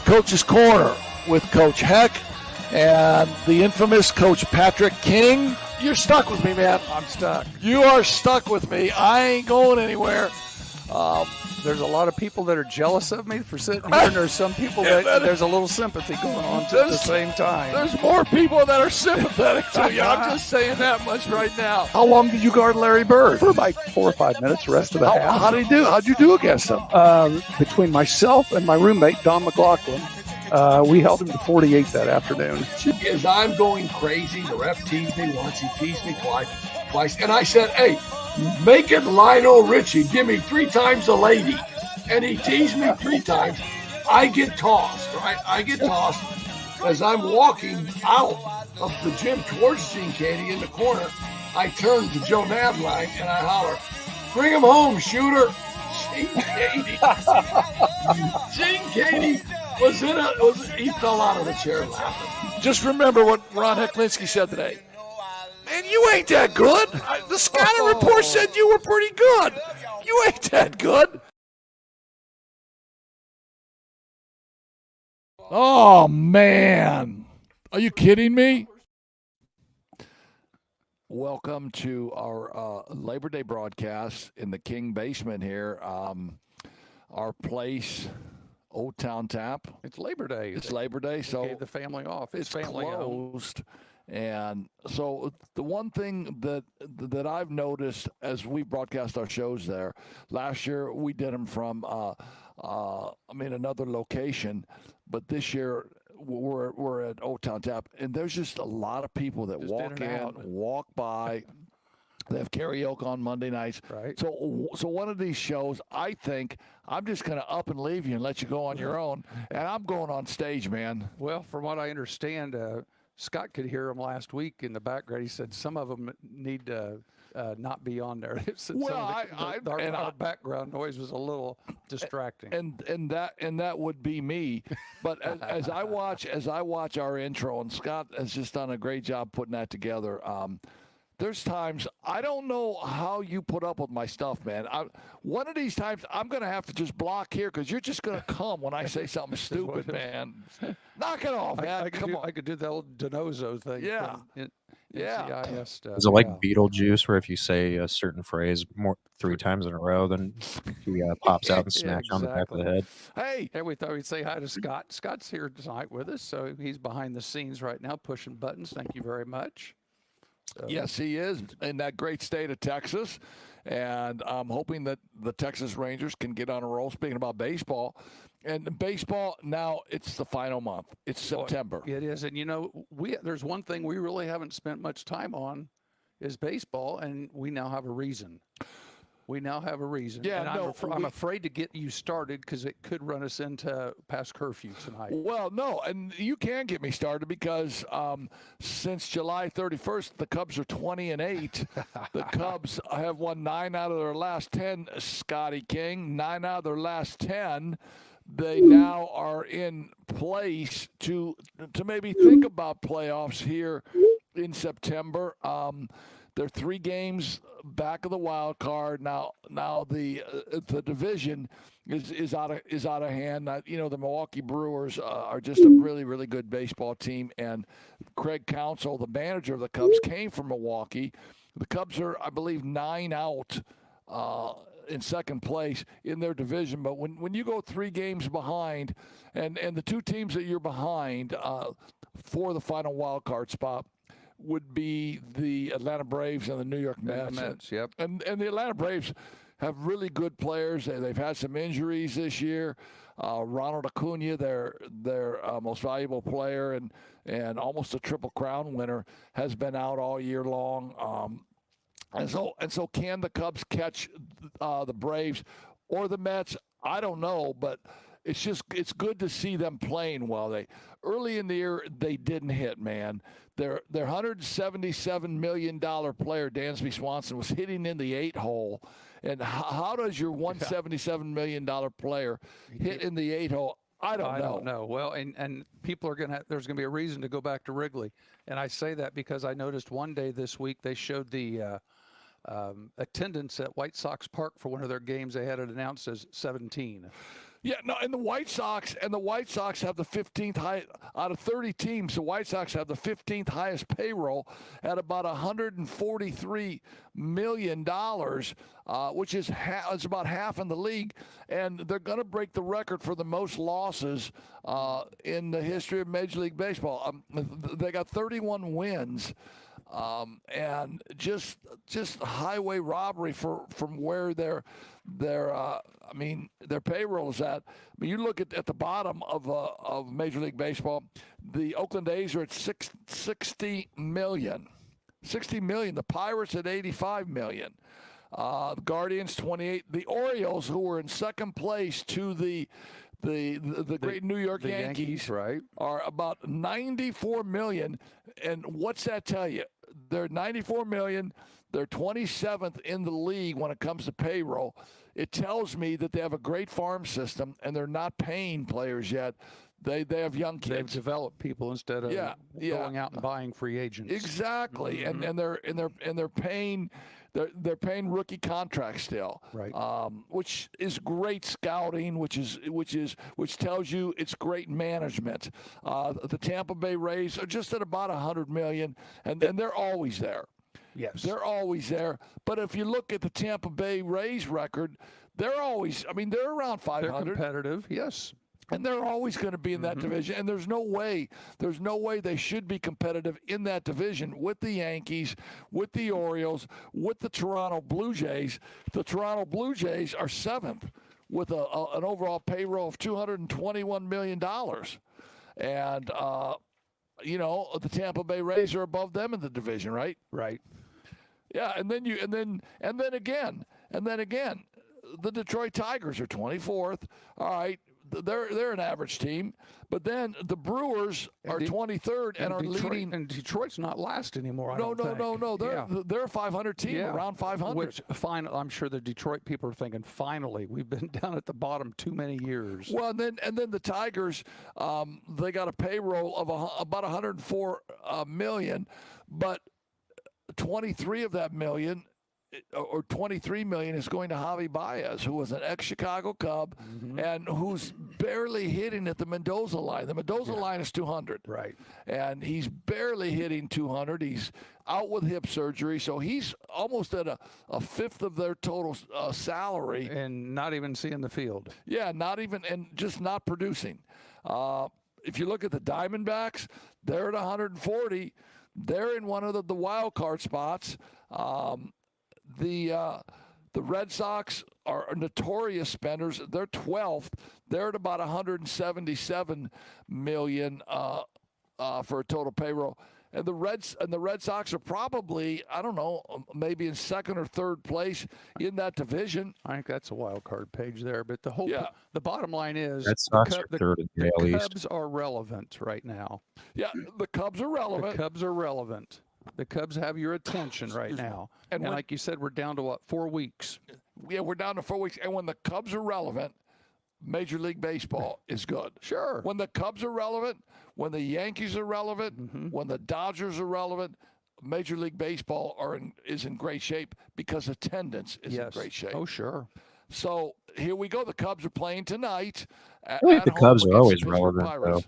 Coach's Corner with Coach Heck and the infamous Coach Patrick King. You're stuck with me, man. I'm stuck. You are stuck with me. I ain't going anywhere. There's a lot of people that are jealous of me for sitting here, and there's some people that there's a little sympathy going on at the same time. There's more people that are sympathetic to you. I'm just saying that much right now. How long did you guard Larry Bird? For about 4 or 5 minutes, the rest of the half. How'd he do? How'd you do against him? Between myself and my roommate, Don McLaughlin, we held him to 48 that afternoon. As I'm going crazy, the ref teased me once, he teased me twice, and I said, hey, make it Lionel Richie. Give me 3 times a lady. And he teased me 3 times. I get tossed, right? I get tossed. As I'm walking out of the gym towards Gene Katie in the corner, I turn to Joe Navline and I holler, bring him home, shooter. Gene Katie. Gene Katie he fell out of the chair laughing. Just remember what Ron Heklinski said today. Man, you ain't that good. The scouting report said you were pretty good. You ain't that good. Oh, man. Are you kidding me? Welcome to our Labor Day broadcast in the King basement here. Our place, Old Town Tap. It's Labor Day. It's Labor Day, so gave the family off. It's family closed. And so the one thing that I've noticed as we broadcast our shows there, last year we did them from another location, but this year we're at Old Town Tap, and there's just a lot of people that walk in, walk by. They have karaoke on Monday nights. Right. So one of these shows, I think I'm just going to up and leave you and let you go on your own, and I'm going on stage, man. Well, from what I understand, Scott could hear him last week in the background. He said some of them need to not be on there. Our background noise was a little distracting. And that would be me. But as I watch our intro, and Scott has just done a great job putting that together. There's times I don't know how you put up with my stuff, man. One of these times I'm going to have to just block here because you're just going to come when I say something stupid, man. Knock it off, man. Come on. I could do the old DiNozzo thing. Yeah. NCIS stuff. Is it like Beetlejuice, where if you say a certain phrase 3 times in a row, then he pops out and smacks you on the back of the head? Hey, we thought we'd say hi to Scott. Scott's here tonight with us, so he's behind the scenes right now pushing buttons. Thank you very much. So. Yes, he is in that great state of Texas, and I'm hoping that the Texas Rangers can get on a roll. Speaking about baseball, and baseball now it's the final month. It's September. It is, and there's one thing we really haven't spent much time on is baseball, and we now have a reason. Yeah, and I'm afraid to get you started because it could run us into past curfew tonight. Well, no, and you can get me started because since July 31st, the Cubs are 20-8. The Cubs have won 9 out of their last 10, Scotty King. 9 out of their last 10. They now are in place to maybe think about playoffs here in September. They're 3 games back of the wild card now. The division is out of hand. The Milwaukee Brewers are just a really, really good baseball team, and Craig Counsell, the manager of the Cubs, came from Milwaukee. The Cubs are, I believe, 9 out in second place in their division. But when you go 3 games behind, and the 2 teams that you're behind for the final wild card spot would be the Atlanta Braves and the New York Mets. Yep. And the Atlanta Braves have really good players. They've had some injuries this year. Ronald Acuna, their most valuable player and almost a Triple Crown winner, has been out all year long. And so can the Cubs catch the Braves or the Mets? I don't know, but it's good to see them playing well. Early in the year they didn't hit, man. Their $177 million player, Dansby Swanson, was hitting in the 8 hole. And how does your $177 million player hit in the 8 hole? I don't know. Well, and people are there's going to be a reason to go back to Wrigley. And I say that because I noticed one day this week they showed the attendance at White Sox Park for one of their games. They had it announced as 17. Yeah, no, and the White Sox have the 15th high out of 30 teams. The White Sox have the 15th highest payroll at about $143 million, which is about half in the league, and they're going to break the record for the most losses in the history of Major League Baseball. They got 31 wins. And just highway robbery from where their payroll is at. I mean, you look at the bottom of Major League Baseball, the Oakland A's are at $60 million. $60 million. The Pirates at $85 million. The Guardians 28. The Orioles, who were in second place to the great New York Yankees, right, are about $94 million. And what's that tell you? They're $94 million. They're 27th in the league when it comes to payroll. It tells me that they have a great farm system and they're not paying players yet. They have young kids. They've developed people instead of going out and buying free agents. Exactly, Mm-hmm. and they're paying. They're paying rookie contracts still, right? Which is great scouting, which tells you it's great management. The Tampa Bay Rays are just at about $100 million, and they're always there. Yes, they're always there. But if you look at the Tampa Bay Rays record, they're always. I mean, they're around 500. They're competitive. Yes. And they're always going to be in that division. And there's no way they should be competitive in that division with the Yankees, with the Orioles, with the Toronto Blue Jays. The Toronto Blue Jays are 7th with an overall payroll of $221 million. And, the Tampa Bay Rays are above them in the division, right? Right. Yeah, and then again, the Detroit Tigers are 24th. All right. They're an average team, but then the Brewers are 23rd and are leading. And Detroit's not last anymore. No. They're a 500 team, around 500. Which I'm sure the Detroit people are thinking, finally, we've been down at the bottom too many years. Well, and then the Tigers, they got a payroll of about $104 million, but 23 of that million. Or $23 million is going to Javi Baez, who was an ex-Chicago Cub and who's barely hitting at the Mendoza line. The Mendoza line is 200. Right. And he's barely hitting 200. He's out with hip surgery, so he's almost at a fifth of their total salary. And not even seeing the field. Yeah, not even, and just not producing. If you look at the Diamondbacks, they're at 140. They're in one of the wild card spots. The Red Sox are notorious spenders. They're 12th. They're at about $177 million for a total payroll. And the Red Sox are probably, I don't know, maybe in second or third place in that division. I think that's a wild card page there. But the bottom line is the Cubs are relevant right now. Yeah, the Cubs are relevant. The Cubs are relevant. The Cubs have your attention right now. And like you said, we're down to 4 weeks? Yeah, we're down to 4 weeks. And when the Cubs are relevant, Major League Baseball is good. Sure. When the Cubs are relevant, when the Yankees are relevant, when the Dodgers are relevant, Major League Baseball is in great shape because attendance is in great shape. Oh, sure. So here we go. The Cubs are playing tonight. I think the Cubs are always relevant, though.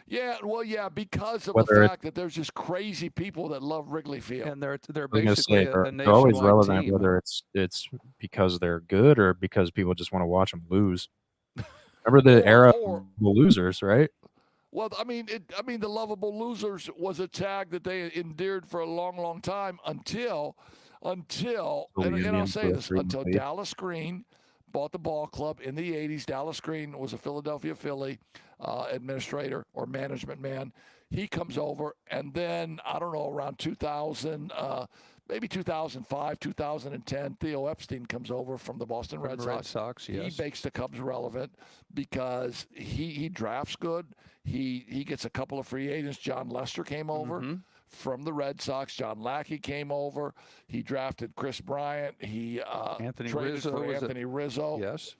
Yeah, well, because of Whether the fact that there's just crazy people that love Wrigley Field. And they're basically they're always relevant, team. whether it's because they're good or because people just want to watch them lose. Remember the era of the losers, right? Well, the lovable losers was a tag that they endeared for a long, long time until and I'll say this, until Dallas Green bought the ball club in the 80s. Dallas Green was a Philadelphia Philly administrator or management man. He comes over, and then, I don't know, around 2000, maybe 2005, 2010, Theo Epstein comes over from the Boston Red Sox. Yes. He makes the Cubs relevant because he drafts good. He gets a couple of free agents. John Lester came over from the Red Sox. John Lackey came over. He drafted Chris Bryant. He traded for Anthony Rizzo. Yes.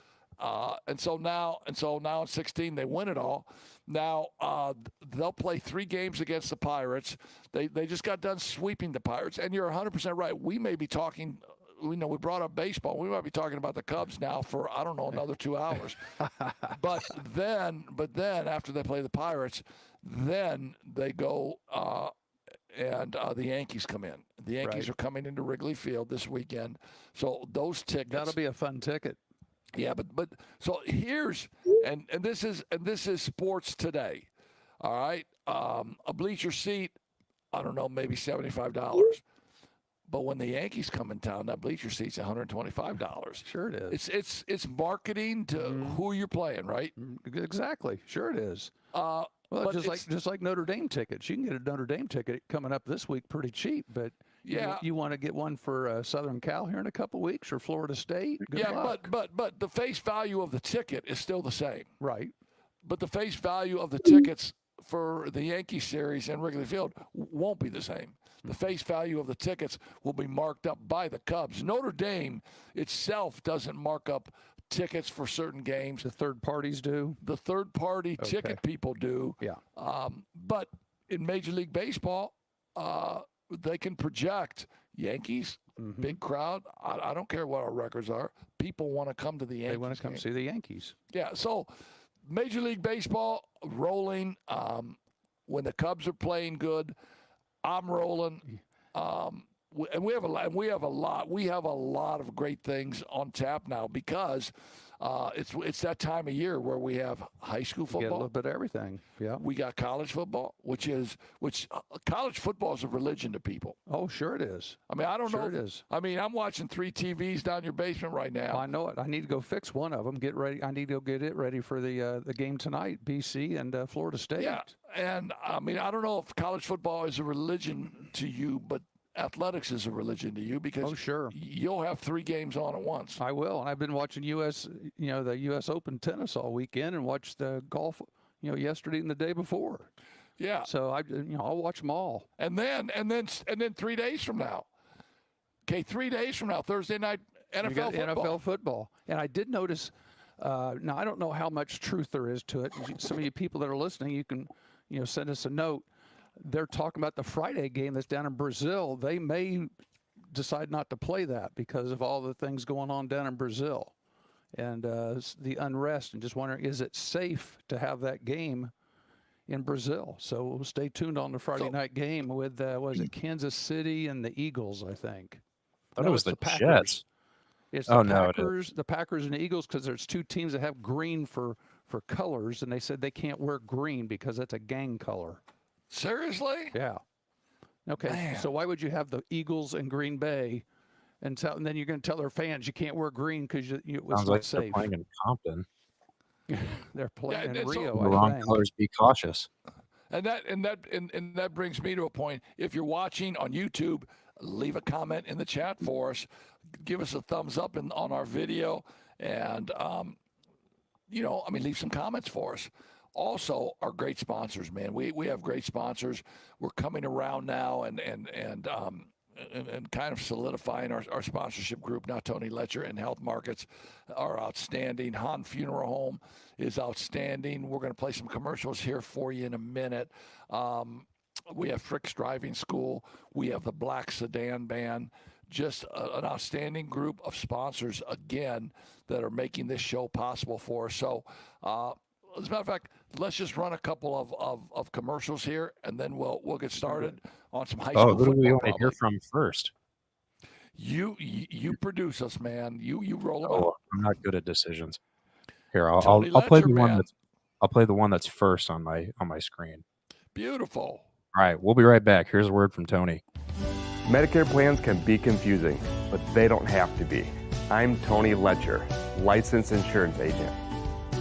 And so now in 16 they win it all. Now they'll play 3 games against the Pirates. They just got done sweeping the Pirates. And you're 100% right. We may be talking we brought up baseball. We might be talking about the Cubs now for, I don't know, another 2 hours. but then after they play the Pirates, then they go and the Yankees come in. The Yankees are coming into Wrigley Field this weekend. So those tickets. That'll be a fun ticket. Yeah, but so here's and this is sports today. All right. A bleacher seat, I don't know, maybe $75. But when the Yankees come in town, that bleacher seat's $125. Sure it is. It's marketing to who you're playing, right? Exactly. Sure it is. Well, just like Notre Dame tickets. You can get a Notre Dame ticket coming up this week pretty cheap, but you want to get one for Southern Cal here in a couple weeks or Florida State. Good luck. but the face value of the ticket is still the same. Right. But the face value of the tickets for the Yankee series in Wrigley Field won't be the same. The face value of the tickets will be marked up by the Cubs. Notre Dame itself doesn't mark up tickets for certain games. The third parties do? The third-party ticket people do. Yeah. But in Major League Baseball, they can project Yankees, big crowd. I don't care what our records are. People want to come to the Yankees. They want to come see the Yankees. Yeah, so Major League Baseball rolling. When the Cubs are playing good, I'm rolling. And we have a lot of great things on tap now because it's that time of year where we have high school football. You get a little bit of everything. Yeah. We got college football, which college football is a religion to people. Oh, sure it is. I mean, I don't know. Sure it is. I mean, I'm watching 3 TVs down your basement right now. I know it. I need to go fix one of them. Get ready. I need to go get it ready for the game tonight, BC and Florida State. Yeah, and I mean, I don't know if college football is a religion to you, but athletics is a religion to you because you'll have 3 games on at once. I will, and I've been watching the U.S. Open tennis all weekend and watched the golf, yesterday and the day before. Yeah. So I'll watch them all. And then 3 days from now. Okay, 3 days from now, Thursday night, NFL football. NFL football. And I did notice. Now I don't know how much truth there is to it. Some of you people that are listening, you can, send us a note. They're talking about the Friday game that's down in Brazil. They may decide not to play that because of all the things going on down in Brazil and the unrest, and just wondering, is it safe to have that game in Brazil? So we'll stay tuned on the Friday night game with, was it Kansas City and the Eagles, I think. I thought it was the Packers. Jets. It's the Packers and the Eagles because there's 2 teams that have green for colors, and they said they can't wear green because it's a gang color. Seriously? Yeah. Okay. Man. So why would you have the Eagles in Green Bay, and then you're going to tell their fans you can't wear green because it's Sounds not like safe? they're playing in Compton. They're playing in Rio. The wrong colors. Be cautious. And that brings me to a point. If you're watching on YouTube, leave a comment in the chat for us. Give us a thumbs up on our video, and leave some comments for us. Also, our great sponsors, man. We have great sponsors. We're coming around now and kind of solidifying our sponsorship group. Now, Tony Letcher and Health Markets are outstanding. Han Funeral Home is outstanding. We're going to play some commercials here for you in a minute. We have Frick's Driving School. We have the Black Sedan Band. Just an outstanding group of sponsors, again, that are making this show possible for us. So, as a matter of fact, let's just run a couple of commercials here, and then we'll get started on some high school football. Who do we want to hear from first? You produce us, man. You roll them out. I'm not good at decisions. Here, I'll play the one that's I'll play the one that's first on my screen. Beautiful. All right, we'll be right back. Here's a word from Tony. Medicare plans can be confusing, but they don't have to be. I'm Tony Letcher, licensed insurance agent.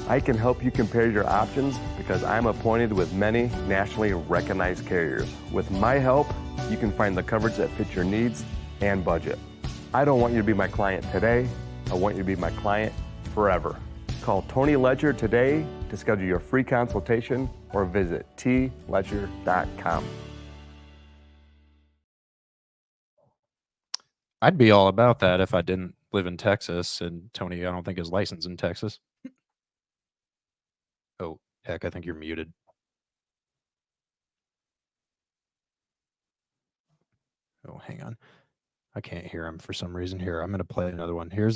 I can help you compare your options because I'm appointed with many nationally recognized carriers. With my help, you can find the coverage that fits your needs and budget. I don't want you to be my client today. I want you to be my client forever. Call Tony Letcher today to schedule your free consultation or visit tletcher.com. I'd be all about that if I didn't live in Texas, and Tony, I don't think is licensed in Texas. Oh, heck, I think you're muted. Oh, hang on. I can't hear him for some reason. Here, I'm going to play another one. Here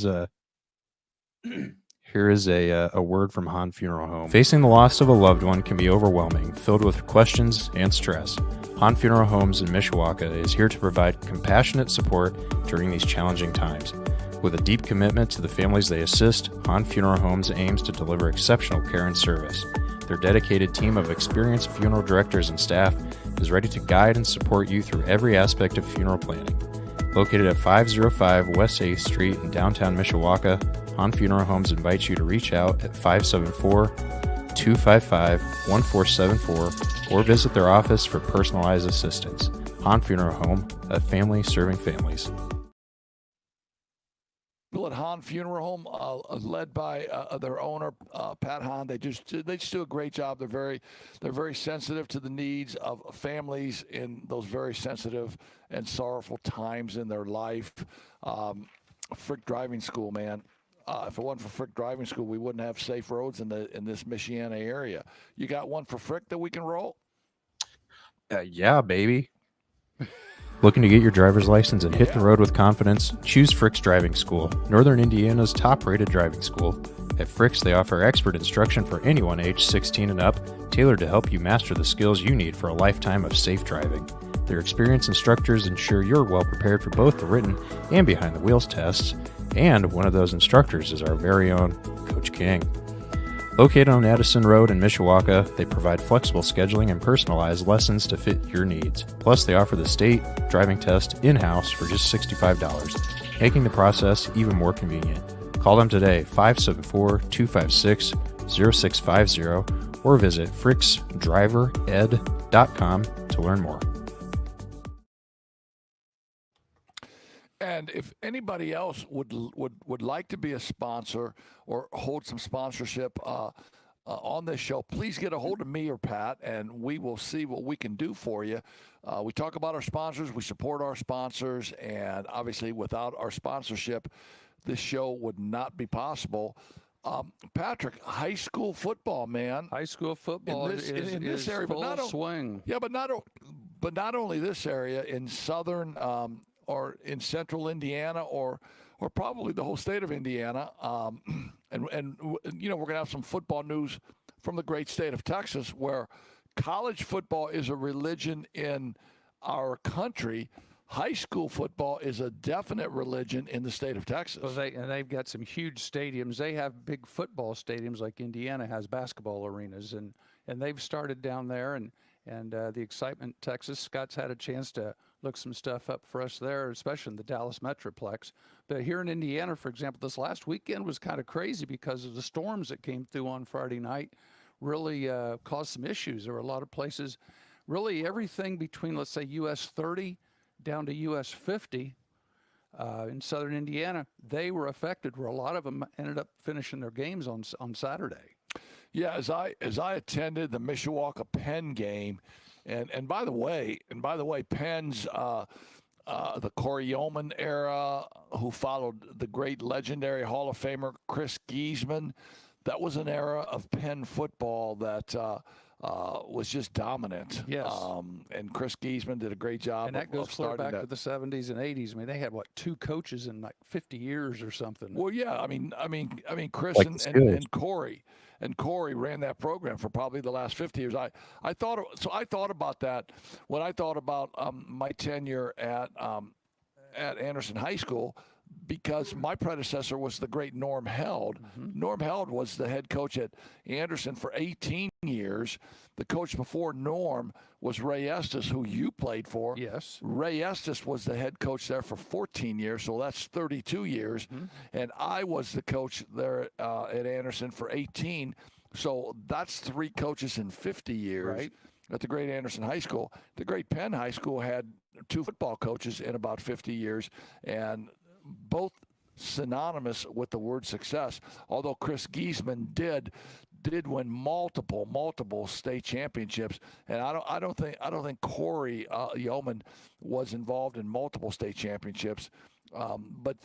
is a word from Han Funeral Home. Facing the loss of a loved one can be overwhelming, filled with questions and stress. Han Funeral Homes in Mishawaka is here to provide compassionate support during these challenging times. With a deep commitment to the families they assist, Han Funeral Homes aims to deliver exceptional care and service. Their dedicated team of experienced funeral directors and staff is ready to guide and support you through every aspect of funeral planning. Located at 505 West 8th Street in downtown Mishawaka, Han Funeral Homes invites you to reach out at 574-255-1474 or visit their office for personalized assistance. Han Funeral Home, a family serving families. At Han Funeral Home, led by their owner Pat Hahn, they just do a great job. They're very sensitive to the needs of families in those very sensitive and sorrowful times in their life. Frick Driving School, man. If it wasn't for Frick Driving School, we wouldn't have safe roads in this Michiana area. You got one for Frick that we can roll? Yeah, baby. Looking to get your driver's license and hit the road with confidence? Choose Frick's Driving School, Northern Indiana's top-rated driving school. At Frick's, they offer expert instruction for anyone aged 16 and up, tailored to help you master the skills you need for a lifetime of safe driving. Their experienced instructors ensure you're well prepared for both the written and behind-the-wheels tests, and one of those instructors is our very own Coach King. Located on Addison Road in Mishawaka, they provide flexible scheduling and personalized lessons to fit your needs. Plus, they offer the state driving test in-house for just $65, making the process even more convenient. Call them today, 574-256-0650, or visit fricksdrivered.com to learn more. And if anybody else would like to be a sponsor or hold some sponsorship on this show, please get a hold of me or Pat, and we will see what we can do for you. We talk about our sponsors, we support our sponsors, and obviously without our sponsorship, this show would not be possible. Patrick, high school football, man. High school football in this area, full swing. Yeah, but not only this area, in southern or in central Indiana, or probably the whole state of Indiana. And you know, we're going to have some football news from the great state of Texas, where college football is a religion in our country. High school football is a definite religion in the state of Texas. Well, they've got some huge stadiums. They have big football stadiums like Indiana has basketball arenas, and they've started down there, and the excitement in Texas. Scott's had a chance to look some stuff up for us there, especially in the Dallas Metroplex. But here in Indiana, for example, this last weekend was kind of crazy because of the storms that came through on Friday night. Really caused some issues. There were a lot of places, really everything between, let's say, US 30 down to US 50 in southern Indiana, they were affected, where a lot of them ended up finishing their games on Saturday. Yeah, as I attended the Mishawaka Penn game, and by the way, Penn's the Corey Yeoman era, who followed the great legendary Hall of Famer Chris Giesman. That was an era of Penn football that was just dominant. Yes. And Chris Giesman did a great job. And that goes clear back to the 70s and 80s. I mean, they had two coaches in like 50 years or something. Well, yeah. I mean, Chris Like and Corey. And Corey ran that program for probably the last 50 years. I thought about that when I thought about my tenure at Anderson High School, because my predecessor was the great Norm Held. Mm-hmm. Norm Held was the head coach at Anderson for 18 years. The coach before Norm was Ray Estes, who you played for. Yes. Ray Estes was the head coach there for 14 years, so that's 32 years. Mm-hmm. And I was the coach there at Anderson for 18. So that's 3 coaches in 50 years. Right. At the great Anderson High School. The great Penn High School had 2 football coaches in about 50 years, and both synonymous with the word success. Although Chris Giesman did win multiple state championships, and I don't think Corey Yeoman was involved in multiple state championships, but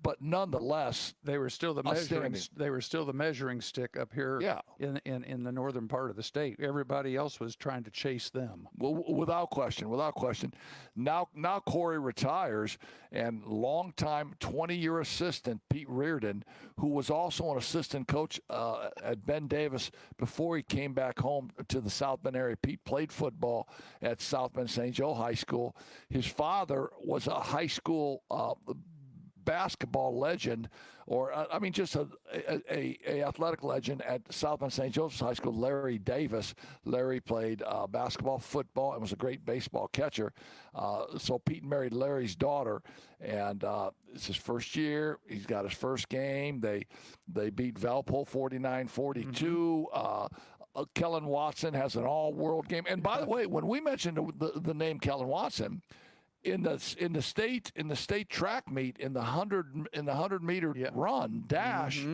but nonetheless, they were still the measuring stick up here in the northern part of the state. Everybody else was trying to chase them. Well, without question. Now Corey retires, and longtime 20-year assistant Pete Reardon, who was also an assistant coach at Ben Davis before he came back home to the South Bend area. Pete played football at South Bend St. Joe High School. His father was a high school basketball legend, or just a athletic legend at South Bend St. Joseph's High School, Larry Davis. Larry played basketball, football, and was a great baseball catcher. So Pete married Larry's daughter, and it's his first year. He's got his first game. They beat Valpo 49-42. Kellen Watson has an all-world game. And by the way, when we mentioned the name Kellen Watson, in the state track meet in the 100 meter run dash,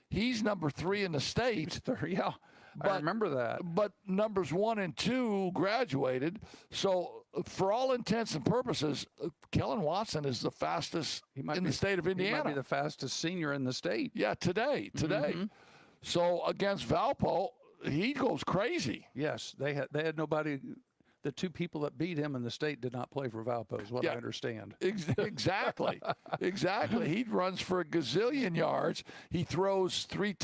he's number 3 in the state. Yeah, I remember that. But numbers 1 and 2 graduated. So for all intents and purposes, Kellen Watson is the fastest in the state of Indiana. He might be the fastest senior in the state. Yeah, today. So against Valpo, he goes crazy. Yes, they had nobody. The 2 people that beat him in the state did not play for Valpo, is what I understand. Exactly. He runs for a gazillion yards. He throws 3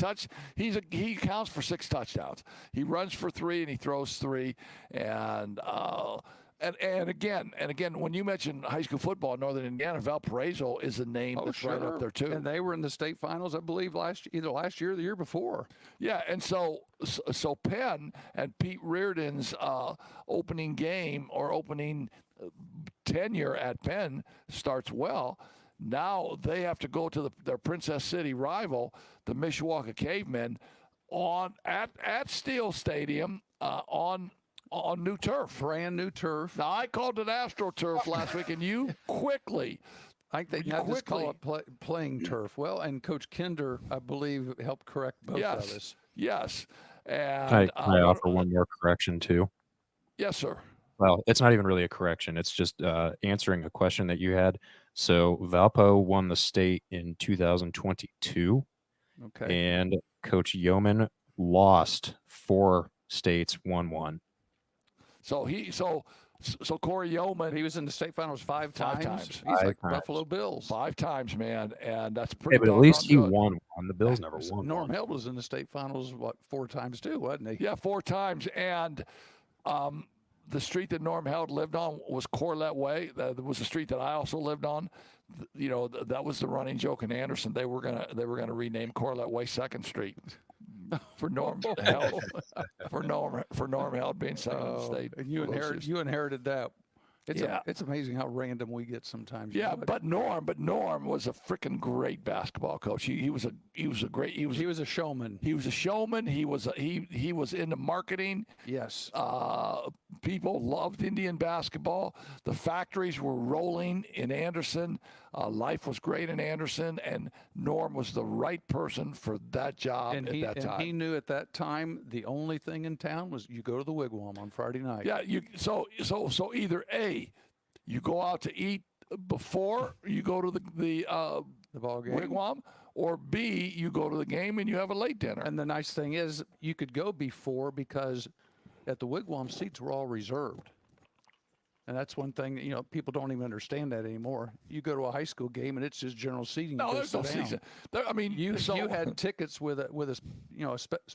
he counts for 6 touchdowns. He runs for 3 and he throws 3. And again, when you mention high school football in Northern Indiana, Valparaiso is a name that's right up there too. And they were in the state finals, I believe, either last year or the year before. Yeah, and so Penn and Pete Reardon's opening game or opening tenure at Penn starts well. Now they have to go to their Princess City rival, the Mishawaka Cavemen, at Steel Stadium on new turf. Brand new turf. Now, I called it AstroTurf last week, and you quickly. I think they now just call it playing turf. Well, and Coach Kinder, I believe, helped correct both of us. Yes. And Can I offer one more correction, too? Yes, sir. Well, it's not even really a correction. It's just answering a question that you had. So Valpo won the state in 2022. Okay. And Coach Yeoman lost 4 states, won 1. So Corey Yeoman, he was in the state finals 5 times. He's like Buffalo Bills. 5 times, man, and that's pretty. But at least he won one. The Bills never won. Norm Held was in the state finals 4 times too, wasn't he? Yeah, 4 times, and the street that Norm Held lived on was Corlett Way. That was a street that I also lived on. That was the running joke in Anderson. They were gonna rename Corlett Way 2nd Street. For Norm Held, for Norm Held being second in the state. And you inherited that. It's amazing how random we get sometimes. Yeah, but Norm was a freaking great basketball coach. He was a showman. He was a showman. He was into marketing. Yes. People loved Indian basketball. The factories were rolling in Anderson. Life was great in Anderson, and Norm was the right person for that job at that time. And he knew at that time the only thing in town was you go to the Wigwam on Friday night. Yeah, so either A, you go out to eat before you go to the ball game, Wigwam, or B, you go to the game and you have a late dinner. And the nice thing is you could go before because at the Wigwam seats were all reserved. And that's one thing, people don't even understand that anymore. You go to a high school game and it's just general seating. No, there's no seating. I mean, you had tickets with a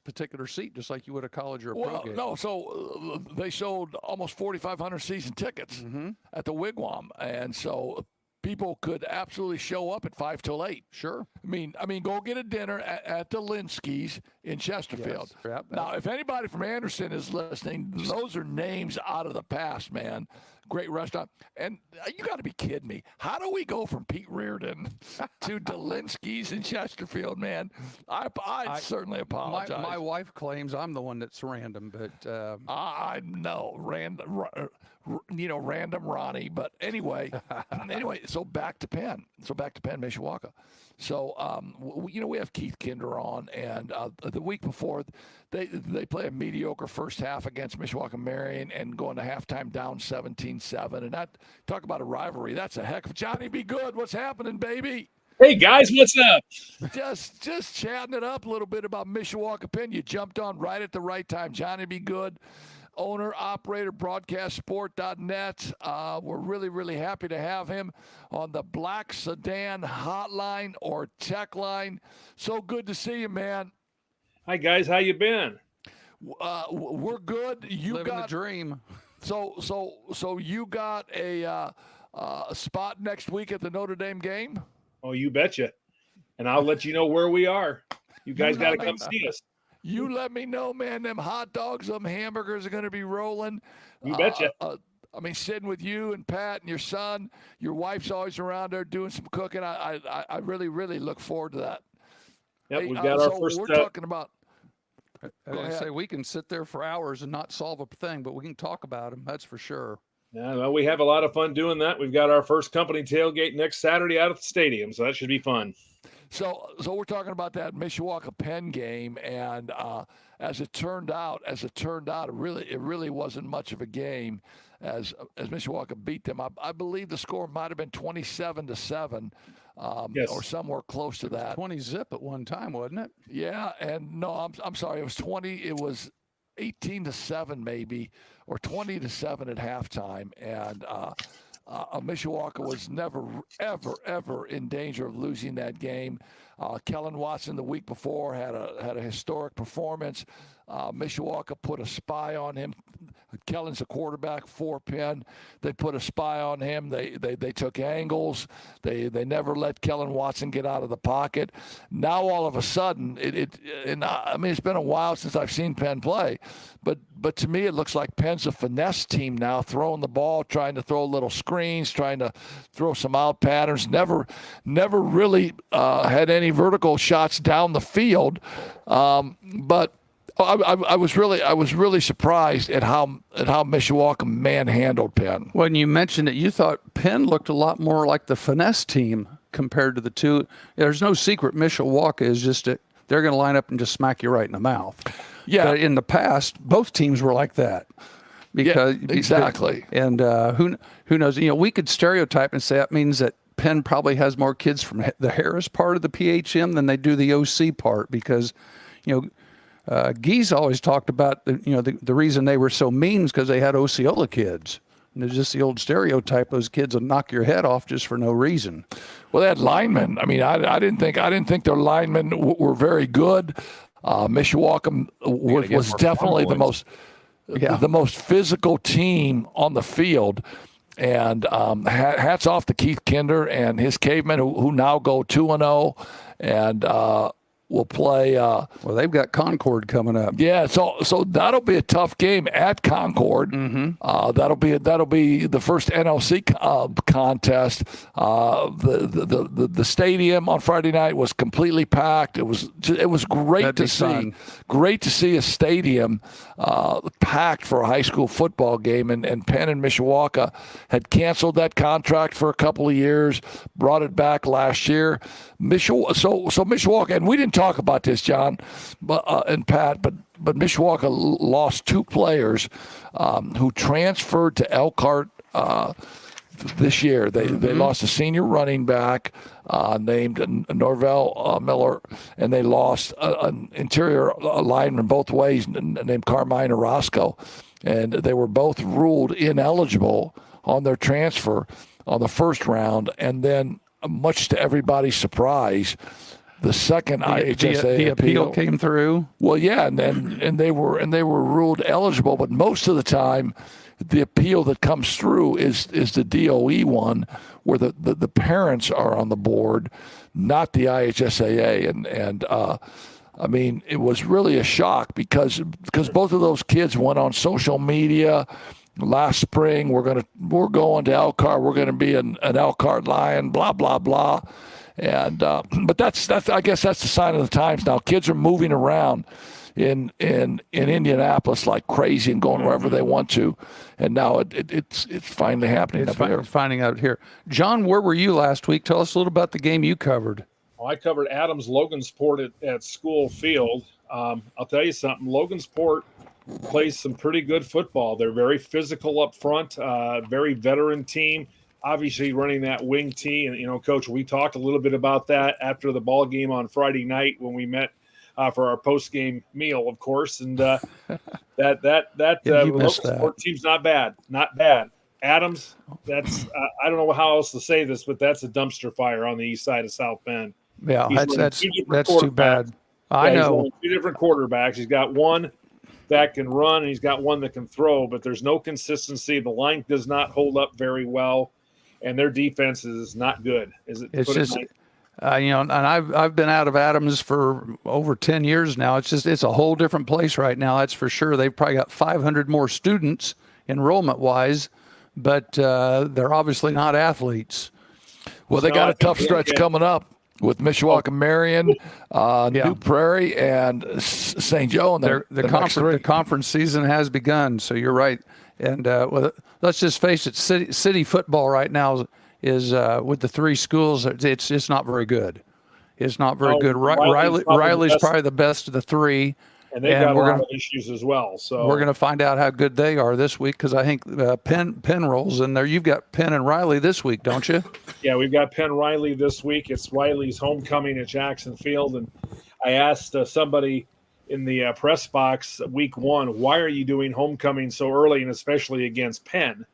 particular seat, just like you would a college or a pro game. No, so they sold almost 4,500 season tickets at the Wigwam, and so people could absolutely show up at 5 till 8. Sure. I mean, go get a dinner at the Linsky's in Chesterfield. Yes. Yep. Now, if anybody from Anderson is listening, those are names out of the past, man. Great restaurant. And you got to be kidding me. How do we go from Pete Reardon to Delinsky's in Chesterfield, man? I certainly apologize. My wife claims I'm the one that's random, but I know random Ronnie. But anyway, so back to Penn. Mishawaka. So we have Keith Kinder on, and the week before they play a mediocre first half against Mishawaka Marion and go into halftime down 17-7. And that talk about a rivalry. That's a heck of Johnny. Be good. What's happening, baby? Hey guys, what's up? Just chatting it up a little bit about Mishawaka Penn. You jumped on right at the right time. Johnny Be Good, owner, operator, broadcastsport.net. We're really, really happy to have him on the Black Sedan hotline or tech line. So good to see you, man. Hi guys, how you been? We're good. You Living got the dream. So you got a spot next week at the Notre Dame game? Oh, you betcha. And I'll let you know where we are. You guys got to come see us. You let me know, man. Them hot dogs, them hamburgers are going to be rolling. You betcha. I mean, sitting with you and Pat and your son, your wife's always around there doing some cooking. I really, really look forward to that. Yep, Hey, we've got our first. We're talking about. I say we can sit there for hours and not solve a thing, but we can talk about them. That's for sure. Yeah, well, we have a lot of fun doing that. We've got our first company tailgate next Saturday out at the stadium, so that should be fun. So we're talking about that Mishawaka Penn game, and as it turned out, it really wasn't much of a game. As Mishawaka beat them, I believe the score might have been 27-7, yes, or somewhere close to that. 20 zip at one time, wasn't it? Yeah, and no, I'm sorry, it was 20. It was 18-7 maybe, or 20-7 at halftime, and Mishawaka was never, ever in danger of losing that game. Kellen Watson the week before had a historic performance. Mishawaka put a spy on him. Kellen's a quarterback for Penn. They put a spy on him. They took angles. They never let Kellen Watson get out of the pocket. Now all of a sudden, I mean, it's been a while since I've seen Penn play, but to me it looks like Penn's a finesse team now, throwing the ball, trying to throw little screens, trying to throw some out patterns. Never really had any vertical shots down the field, but. I was really surprised at how Mishawaka manhandled Penn. When you mentioned it, you thought Penn looked a lot more like the finesse team compared to the two. There's no secret Mishawaka is just they're going to line up and just smack you right in the mouth. Yeah. But in the past, both teams were like that. Because, yeah, exactly. And who knows? You know, we could stereotype and say that means that Penn probably has more kids from the Harris part of the PHM than they do the OC part, because, you know. Aggies always talked about the reason they were so mean is because they had Osceola kids. And it's just the old stereotype: those kids will knock your head off just for no reason. Well, they had linemen. I mean, I didn't think their linemen were very good. Mishawaka was definitely the most physical team on the field. And hats off to Keith Kinder and his cavemen who now go 2-0 and. Will play. Well, they've got Concord coming up. Yeah, so that'll be a tough game at Concord. Mm-hmm. That'll be the first NLC contest. The stadium on Friday night was completely packed. It was great to see. Fun. Great to see a stadium packed for a high school football game. And Penn and Mishawaka had canceled that contract for a couple of years, brought it back last year. Mishawaka, and we didn't talk about this, John, and Pat, but Mishawaka lost two players who transferred to Elkhart this year. They lost a senior running back named Norvell Miller, and they lost an interior lineman both ways named Carmine Orozco, and they were both ruled ineligible on their transfer on the first round, and then, much to everybody's surprise, the second IHSA appeal came through. Well, yeah, and they were ruled eligible, but most of the time, the appeal that comes through is the DOE one, where the parents are on the board, not the IHSAA, and I mean, it was really a shock because both of those kids went on social media last spring. We're going to Elkhart. We're going to be an Elkhart Lion. Blah blah blah. And but that's I guess that's the sign of the times now. Kids are moving around in Indianapolis like crazy and going wherever they want to. And now it's finally happening up here. It's finding out here. John, where were you last week? Tell us a little about the game you covered. Well, I covered Adams Logansport at School Field. I'll tell you something. Logansport plays some pretty good football. They're very physical up front, very veteran team. obviously running that wing tee. And, Coach, we talked a little bit about that after the ball game on Friday night when we met for our post-game meal, of course. And that local sport team's not bad. Adams, that's I don't know how else to say this, but that's a dumpster fire on the east side of South Bend. Yeah, that's too bad. I know. He's two different quarterbacks. He's got one that can run, and he's got one that can throw, but there's no consistency. The line does not hold up very well, and their defense is not good. It's just, and I've been out of Adams for over 10 years now. It's a whole different place right now. That's for sure. They've probably got 500 more students enrollment-wise, but they're obviously not athletes. Well, they got a tough stretch coming up with Mishawaka Marion, New Prairie, and St. Joe. And the conference season has begun, so you're right. And let's just face it, city football right now is with the three schools, it's not very good. It's not very good. Riley's probably the best of the three. And they've got a lot of issues as well. So we're going to find out how good they are this week, because I think Penn rolls in there. You've got Penn and Riley this week, don't you? Yeah, we've got Penn Riley this week. It's Riley's homecoming at Jackson Field. And I asked somebody in the press box week 1, why are you doing homecoming so early, and especially against Penn?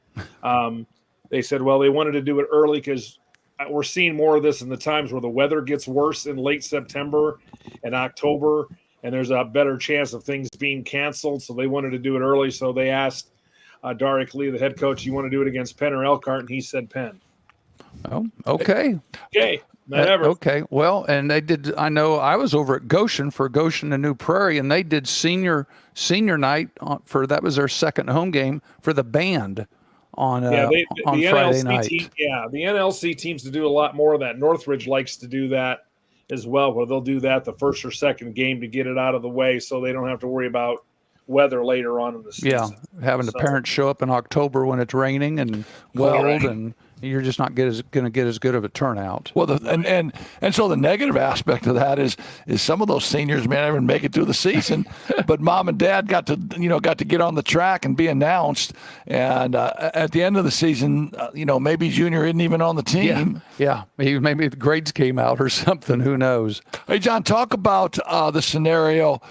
They said, well, they wanted to do it early because we're seeing more of this in the times where the weather gets worse in late September and October, and there's a better chance of things being canceled. So they wanted to do it early. So they asked Darick Lee, the head coach, you want to do it against Penn or Elkhart? And he said Penn. Oh, okay. Okay. Whatever. Okay. Well, and they did, I know I was over at Goshen for Goshen and New Prairie, and they did senior night that was their second home game for the band on Friday NLC night. The NLC teams to do a lot more of that. Northridge likes to do that as well, where they'll do that the first or second game to get it out of the way so they don't have to worry about weather later on in the season. Yeah, having the parents show up in October when it's raining and cold, and you're just not going to get as good of a turnout. Well, and so the negative aspect of that is some of those seniors may not even make it through the season, but mom and dad got to get on the track and be announced, and at the end of the season, maybe junior isn't even on the team. Yeah, maybe the grades came out or something. Who knows? Hey, John, talk about the scenario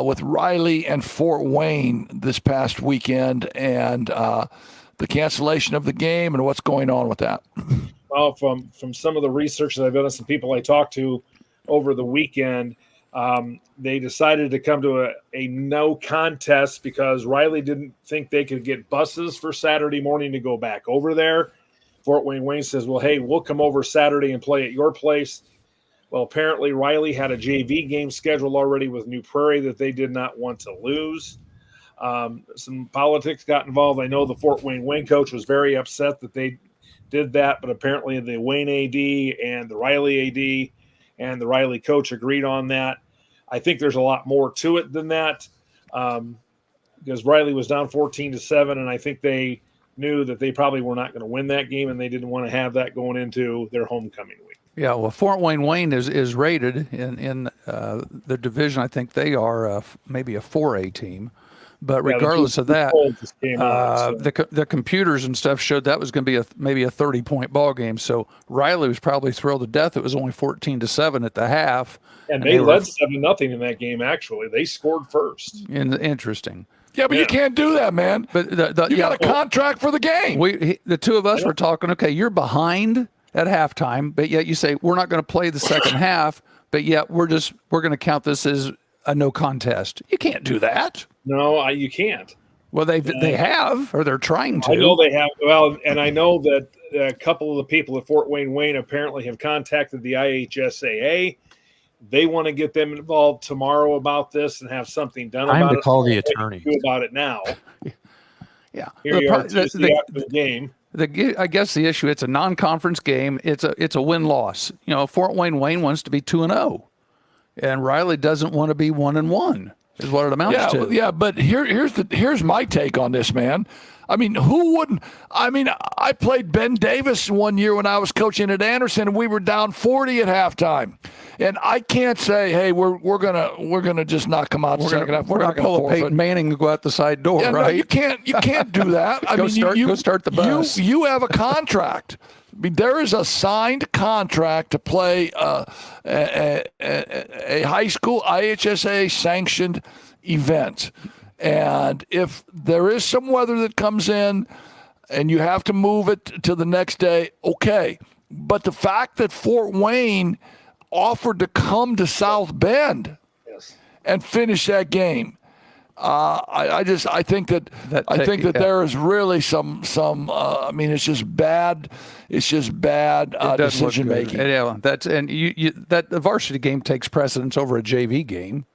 with Riley and Fort Wayne this past weekend, and the cancellation of the game and what's going on with that. Well, from some of the research that I've done and some people I talked to over the weekend, they decided to come to a no contest because Riley didn't think they could get buses for Saturday morning to go back over there. Fort Wayne says, well, hey, we'll come over Saturday and play at your place. Well, apparently Riley had a JV game scheduled already with New Prairie that they did not want to lose. Some politics got involved. I know the Fort Wayne coach was very upset that they did that, but apparently the Wayne AD and the Riley AD and the Riley coach agreed on that. I think there's a lot more to it than that, because Riley was down 14-7, and I think they knew that they probably were not going to win that game, and they didn't want to have that going into their homecoming week. Yeah, well, Fort Wayne is rated in the division. I think they are maybe a 4A team. But regardless of that, the computers and stuff showed that was going to be maybe a 30-point ball game. So Riley was probably thrilled to death. It was only 14-7 at the half, and they led 7-0 in that game. Actually, they scored first. Interesting. Yeah, but you can't do that, man. But you got a contract for the game. The two of us were talking. Okay, you're behind at halftime, but yet you say we're not going to play the second half, but yet we're going to count this as a no contest. You can't do that. No, you can't. Well, they have, or they're trying to. I know they have. Well, and I know that a couple of the people at Fort Wayne apparently have contacted the IHSAA. They want to get them involved tomorrow about this and have something done about it. Time to call the attorney. Do about it now. Yeah. Here you are Tuesday after the game. I guess the issue, it's a non-conference game. It's a win-loss. Fort Wayne wants to be 2-0, and Riley doesn't want to be 1-1. is what it amounts to. Yeah, but here's my take on this, man. I mean, who wouldn't? I mean, I played Ben Davis one year when I was coaching at Anderson, and we were down 40 at halftime. And I can't say, hey, we're gonna just not come out second half. We're not gonna pull a Peyton Manning and go out the side door, right? No, you can't do that. I mean, go start the bus. You have a contract. I mean, there is a signed contract to play a high school IHSA sanctioned event. And if there is some weather that comes in and you have to move it to the next day, okay. But the fact that Fort Wayne offered to come to South Bend and finish that game, I think that there is really some I mean, it's just bad. It's just bad decision making. Yeah, that the varsity game takes precedence over a JV game.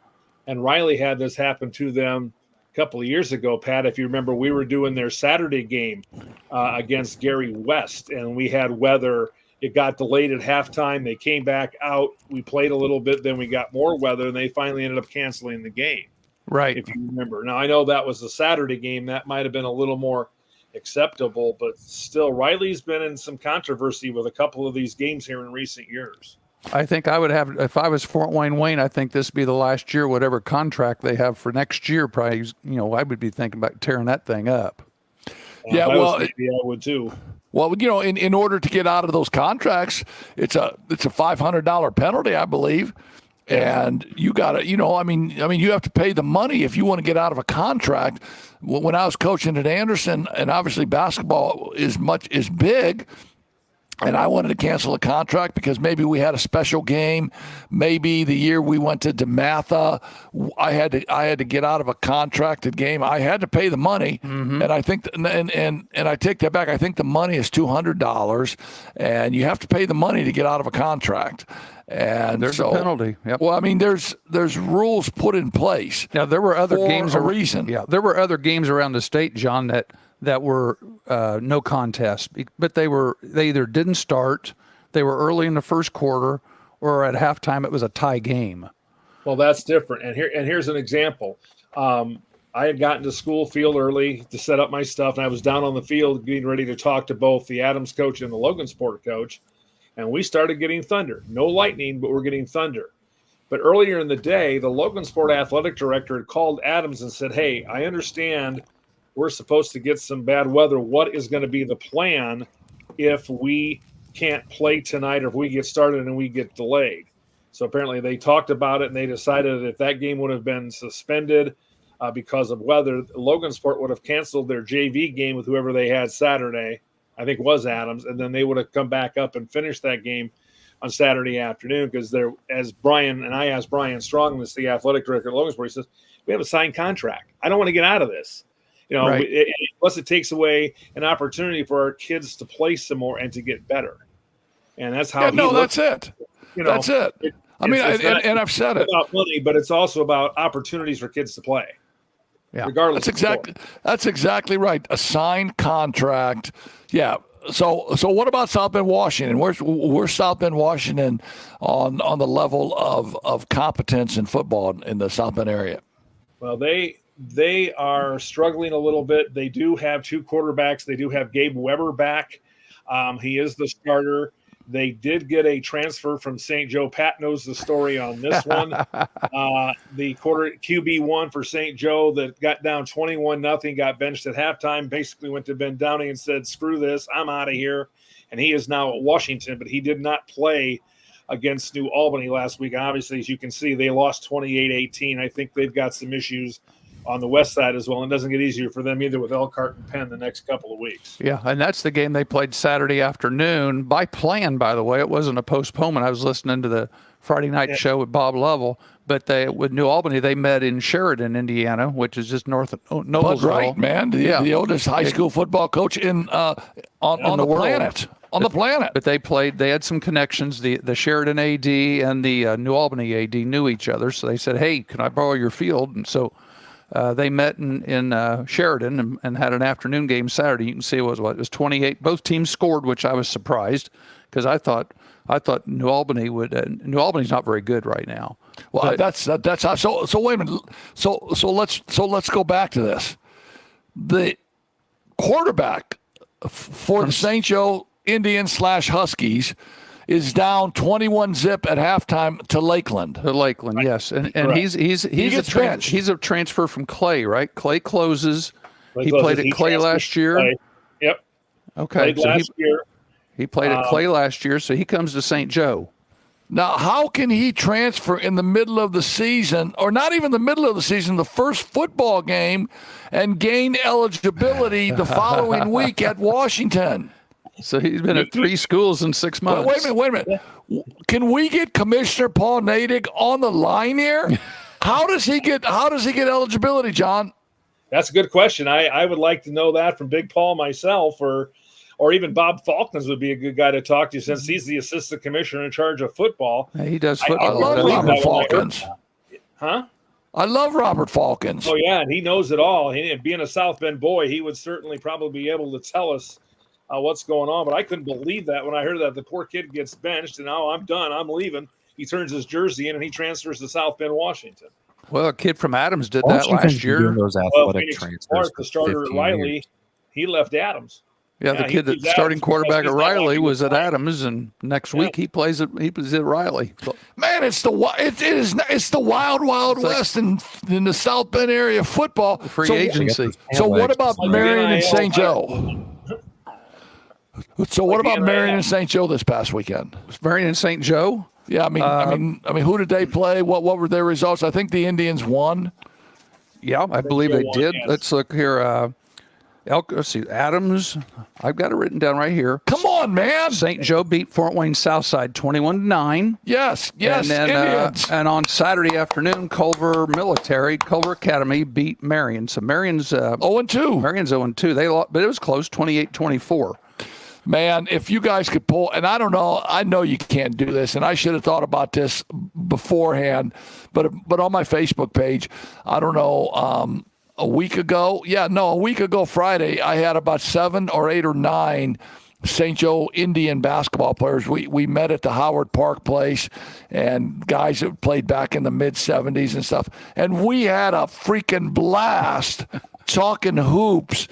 And Riley had this happen to them a couple of years ago, Pat. If you remember, we were doing their Saturday game against Gary West, and we had weather. It got delayed at halftime. They came back out. We played a little bit. Then we got more weather, and they finally ended up canceling the game. Right. If you remember. Now, I know that was a Saturday game. That might have been a little more acceptable, but still, Riley's been in some controversy with a couple of these games here in recent years. I think I would have, if I was Fort Wayne, I think this would be the last year, whatever contract they have for next year, probably, I would be thinking about tearing that thing up. Yeah, well, I would too. Well, in order to get out of those contracts, it's a $500 penalty, I believe. And you got to, I mean, you have to pay the money if you want to get out of a contract. When I was coaching at Anderson, and obviously basketball is big, and I wanted to cancel a contract because maybe we had a special game. Maybe the year we went to DeMatha, I had to get out of a contracted game. I had to pay the money, and I think and I take that back. I think the money is $200, and you have to pay the money to get out of a contract. And there's a penalty. Yep. Well, I mean, there's rules put in place. Now there were other games for a reason. Yeah, there were other games around the state, John, that were no contest, but they either didn't start, they were early in the first quarter, or at halftime it was a tie game. Well, that's different. And here's an example. I had gotten to school field early to set up my stuff, and I was down on the field getting ready to talk to both the Adams coach and the Logansport coach, and we started getting thunder. No lightning, but we're getting thunder. But earlier in the day, the Logansport athletic director had called Adams and said, hey, I understand we're supposed to get some bad weather. What is going to be the plan if we can't play tonight or if we get started and we get delayed? So apparently they talked about it, and they decided that if that game would have been suspended because of weather, Logansport would have canceled their JV game with whoever they had Saturday. I think it was Adams, and then they would have come back up and finished that game on Saturday afternoon because as Brian, and I asked Brian Strong, this the athletic director at Logansport, he says, we have a signed contract. I don't want to get out of this. Right. Plus it takes away an opportunity for our kids to play some more and to get better. And that's how that's it. That's it. And I've said it. About money, but it's also about opportunities for kids to play. Yeah. Regardless. That's exactly right. A signed contract. Yeah. So what about South Bend, Washington? Where's South Bend, Washington on the level of competence in football in the South Bend area? Well, they are struggling a little bit. They do have two quarterbacks. They do have Gabe Weber back. He is the starter. They did get a transfer from St. Joe. Pat knows the story on this one. The QB1 for St. Joe that got down 21-0, got benched at halftime, basically went to Ben Downey and said, screw this, I'm out of here. And he is now at Washington, but he did not play against New Albany last week. Obviously, as you can see, they lost 28-18. I think they've got some issues on the west side as well. And it doesn't get easier for them either with Elkhart and Penn the next couple of weeks. Yeah, and that's the game they played Saturday afternoon by plan, by the way. It wasn't a postponement. I was listening to the Friday night show with Bob Lovell. But with New Albany, they met in Sheridan, Indiana, which is just north of Noblesville. Bud Wright, man, the oldest high school football coach on the planet. On the planet. But they had some connections. The Sheridan AD and the New Albany AD knew each other. So they said, hey, can I borrow your field? And so they met in Sheridan and had an afternoon game Saturday. You can see it was 28. Both teams scored, which I was surprised because I thought New Albany would. New Albany's not very good right now. Well, that's how. So wait a minute. So let's go back to this. The quarterback for the St. Joe Indians / Huskies is down 21-0 at halftime to Lakeland. Yes, and he's a transfer from Clay, right? Clay closes. He played at Clay last year. Yep. Okay, played last year. He played at Clay last year, so he comes to St. Joe. Now, how can he transfer in the middle of the season, or not even the middle of the season, the first football game, and gain eligibility the following week at Washington? So he's been at 3 schools in 6 months. Wait a minute. Can we get Commissioner Paul Natick on the line here? How does he get eligibility, John? That's a good question. I would like to know that from Big Paul myself, or even Bob Falkins would be a good guy to talk to since he's the assistant commissioner in charge of football. He does football. I love Robert Falkins. Huh? I love Robert Falkins. Oh, yeah, and he knows it all. Being a South Bend boy, he would certainly probably be able to tell us what's going on. But I couldn't believe that when I heard that the poor kid gets benched, and now I'm done. I'm leaving. He turns his jersey in, and he transfers to South Bend, Washington. Well, a kid from Adams did that last year. Those athletic transfers. The starter at Riley, he left Adams. Yeah, the kid that starting quarterback at Riley was at Adams, and next week he was at Riley. Man, it's the wild west in the South Bend area of football. Free agency. So what about Marion and St. Joe? So what about Marion and St. Joe this past weekend? Marion and St. Joe? Yeah, I mean, who did they play? What were their results? I think the Indians won. Yeah, I believe they did. Yes. Let's look here. Let's see, Adams. I've got it written down right here. Come on, man. St. Joe beat Fort Wayne Southside 21-9. Yes, and then, Indians. And on Saturday afternoon, Culver Academy beat Marion. So Marion's 0-2. Marion's 0-2. They lost, but it was close, 28-24. Man, if you guys could pull, and I don't know, I know you can't do this, and I should have thought about this beforehand, but on my Facebook page, I don't know, a week ago Friday, I had about 7 or 8 or 9 St. Joe Indian basketball players. We met at the Howard Park place, and guys that played back in the mid-'70s and stuff, and we had a freaking blast talking hoops.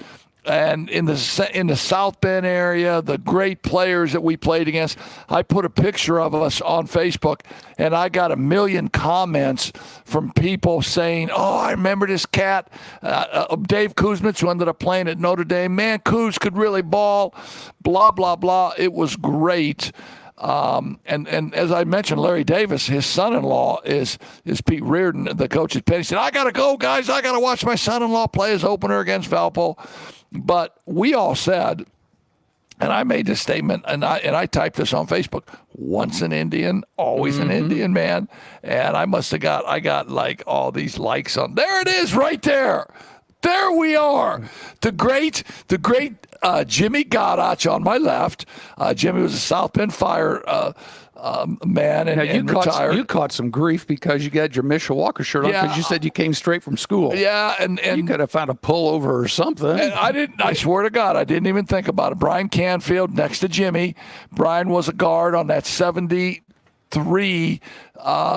And in the South Bend area, the great players that we played against, I put a picture of us on Facebook, and I got 1 million comments from people saying, "Oh, I remember this cat, Dave Kuzmich, who ended up playing at Notre Dame. Man, Kuz could really ball, blah, blah, blah." It was great. And as I mentioned, Larry Davis, his son-in-law is Pete Reardon, the coach at Penn. He said, "I got to go, guys. I got to watch my son-in-law play his opener against Valpo." But we all said, and I made this statement, and I typed this on Facebook: once an Indian, always an Indian, man. And I got like all these likes on. There it is, right there. There we are. The great Jimmy Goddach on my left. Jimmy was a South Bend Fire man and retired. You caught some grief because you got your Mishawaka shirt on because you said you came straight from school. Yeah, and you could have found a pullover or something. And I didn't. I swear to God, I didn't even think about it. Brian Canfield next to Jimmy. Brian was a guard on that 73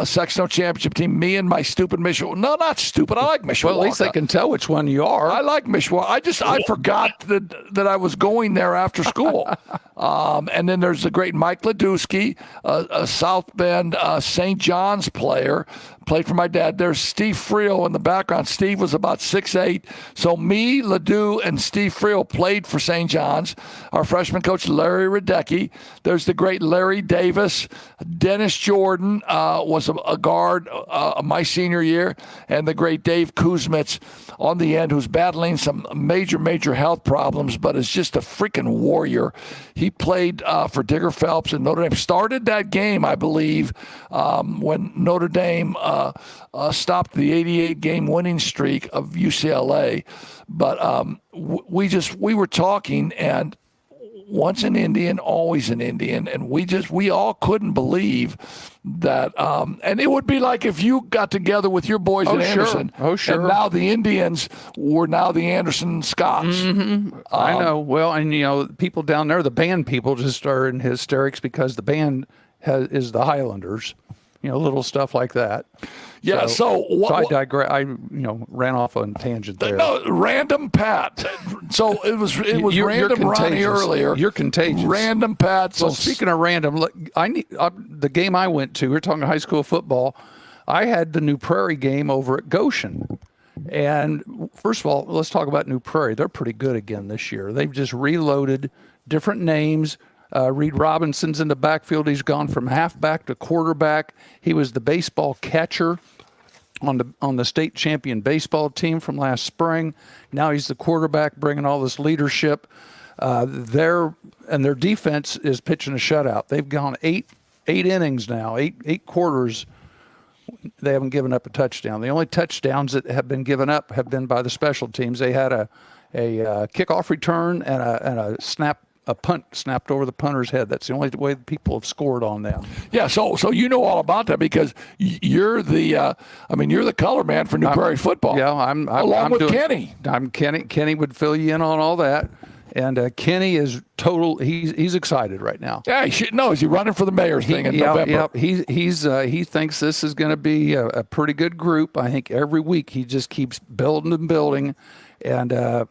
sectional championship team. Me and my stupid Mishawaka. No, not stupid. I like Mishawaka. Well, at least they can tell which one you are. I like Mishawaka. I forgot that I was going there after school. And then there's the great Mike Ledusky, a South Bend St. John's player, played for my dad. There's Steve Friel in the background. Steve was about 6'8". So me, Ledoux, and Steve Friel played for St. John's. Our freshman coach, Larry Radecki. There's the great Larry Davis. Dennis Jordan was a guard my senior year. And the great Dave Kuzmich on the end, who's battling some major health problems, but is just a freaking warrior. He played for Digger Phelps and Notre Dame. Started that game, I believe, when Notre Dame stopped the 88-game winning streak of UCLA. But we were talking, and once an Indian, always an Indian, and we all couldn't believe that. And it would be like if you got together with your boys at Anderson. Oh, sure. And now the Indians were now the Anderson Scots. I know. Well, and people down there, the band people just are in hysterics because the band is the Highlanders. little stuff like that. Yeah. So I digress. I ran off on a tangent there. No, random Pat. So it was random Ronnie earlier. You're contagious. Random Pat. So speaking of random, look, the game I went to. We're talking high school football. I had the New Prairie game over at Goshen. And first of all, let's talk about New Prairie. They're pretty good again this year. They've just reloaded, different names. Reed Robinson's in the backfield. He's gone from halfback to quarterback. He was the baseball catcher on the state champion baseball team from last spring. Now he's the quarterback, bringing all this leadership. Their defense is pitching a shutout. They've gone eight innings now, eight quarters. They haven't given up a touchdown. The only touchdowns that have been given up have been by the special teams. They had a kickoff return and a punt snapped over the punter's head. That's the only way people have scored on them. Yeah, so you know all about that because you're the you're the color man for New Prairie football. Yeah, I'm along with Kenny. Kenny would fill you in on all that. And Kenny is total. He's excited right now. Yeah, he should know. Is he running for the mayor's thing in November? Yeah, he thinks this is going to be a pretty good group. I think every week he just keeps building and building, and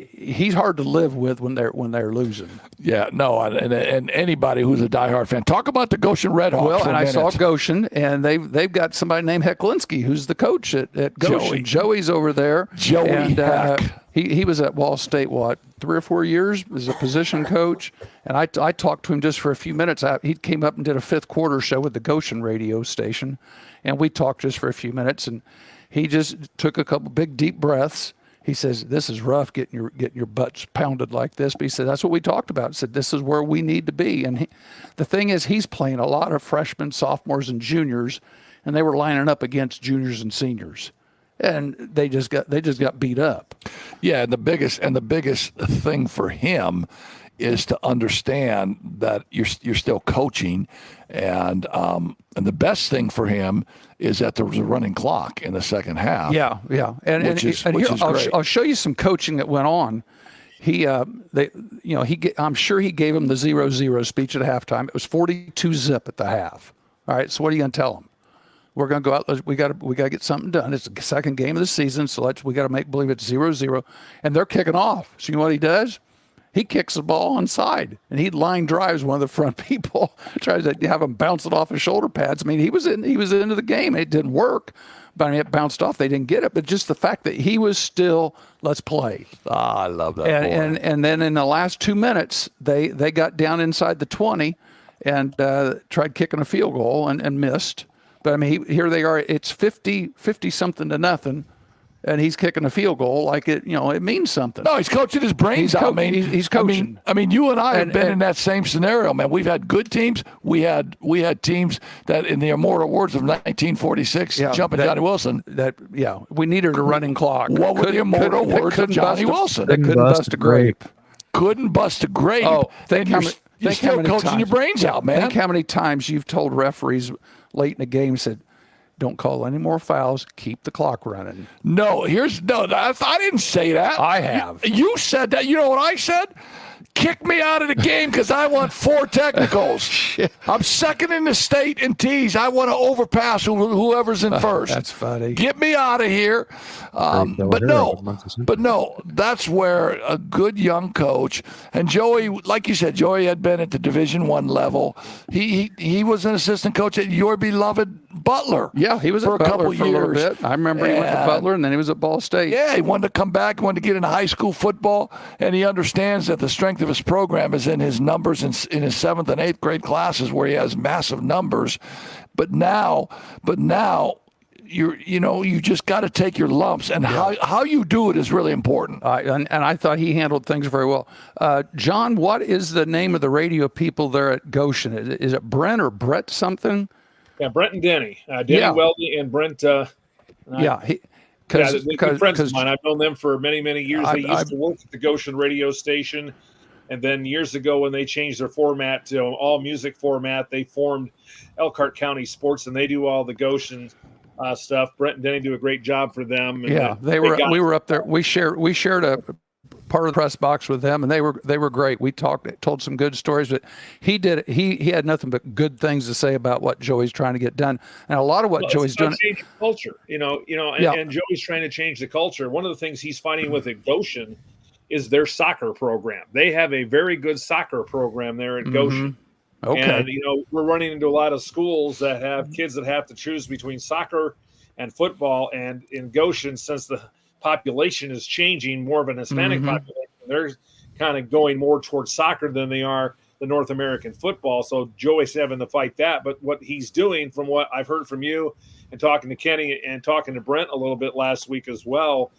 he's hard to live with when they're losing. Yeah, no, and anybody who's a diehard fan. Talk about the Goshen Red Hawks. Well, and I saw Goshen, and they've got somebody named Hecklinski, who's the coach at Goshen. Joey's over there. Heck. He was at Wall State, 3 or 4 years as a position coach. And I talked to him just for a few minutes. He came up and did a fifth quarter show with the Goshen radio station. And we talked just for a few minutes. And he just took a couple big, deep breaths. He says, this is rough getting your butts pounded like this. But he said, that's what we talked about. He said, this is where we need to be. And the thing is, he's playing a lot of freshmen, sophomores, and juniors. And they were lining up against juniors and seniors. And they just got beat up. Yeah, and the biggest thing for him is to understand that you're still coaching, and the best thing for him is that there was a running clock in the second half. Yeah, and which is great. I'll show you some coaching that went on. I'm sure he gave him the 0-0 speech at halftime. It was 42-zip at the half. All right, so what are you going to tell him? We're going to go out. We got to get something done. It's the second game of the season, so we got to make believe it's 0-0, and they're kicking off. So you know what he does? He kicks the ball onside, and he line drives one of the front people, tries to have him bounce it off his shoulder pads. I mean, he was into the game. It didn't work, but it bounced off. They didn't get it, but just the fact that he was still, let's play. I love that. And then in the last 2 minutes, they got down inside the 20 and tried kicking a field goal and missed. But I mean, here they are. It's 50 something to nothing, and he's kicking a field goal like it means something. No, he's coaching his brains out. He's coaching. I mean, you and I have been in that same scenario, man. We've had good teams. We had teams that, in the immortal words of 1946, jumping Johnny Wilson. We needed a running clock. What were the immortal words of Johnny Wilson? They couldn't bust a grape. Couldn't bust a grape. Oh, you're still coaching your brains out, man. Think how many times you've told referees late in the game, said, don't call any more fouls, keep the clock running. No, I didn't say that. I have. You said that. You know what I said? Kick me out of the game because I want 4 technicals. I'm second in the state in tees. I want to overpass whoever's in first. That's funny. Get me out of here. But no, that's where a good young coach, and Joey, like you said, Joey had been at the Division I level. He was an assistant coach at your beloved Butler. Yeah, he was for at a Butler couple for years. a little bit. I remember he went to Butler, and then he was at Ball State. Yeah, he wanted to come back, wanted to get into high school football, and he understands that the strength of his program is in his numbers in his 7th and 8th grade classes where he has massive numbers. But now you just got to take your lumps, and how you do it is really important. And I thought he handled things very well. John, what is the name of the radio people there at Goshen? Is it Brent or Brett something? Yeah, Brent and Denny. Denny Weldy and Brent. They're good friends of mine. I've known them for many, many years. They used to work at the Goshen radio station. And then years ago, when they changed their format to all music format, they formed Elkhart County Sports, and they do all the Goshen stuff. Brent and Denny do a great job for them. And we were up there. We shared a part of the press box with them, and they were great. We told some good stories, but he had nothing but good things to say about what Joey's trying to get done, and a lot of what Joey's doing. Changing culture, and Joey's trying to change the culture. One of the things he's fighting with at Goshen is their soccer program. They have a very good soccer program there at Goshen. Okay. And, we're running into a lot of schools that have kids that have to choose between soccer and football. And in Goshen, since the population is changing, more of an Hispanic population, they're kind of going more towards soccer than they are the North American football. So Joey's having to fight that. But what he's doing, from what I've heard from you and talking to Kenny and talking to Brent a little bit last week as well,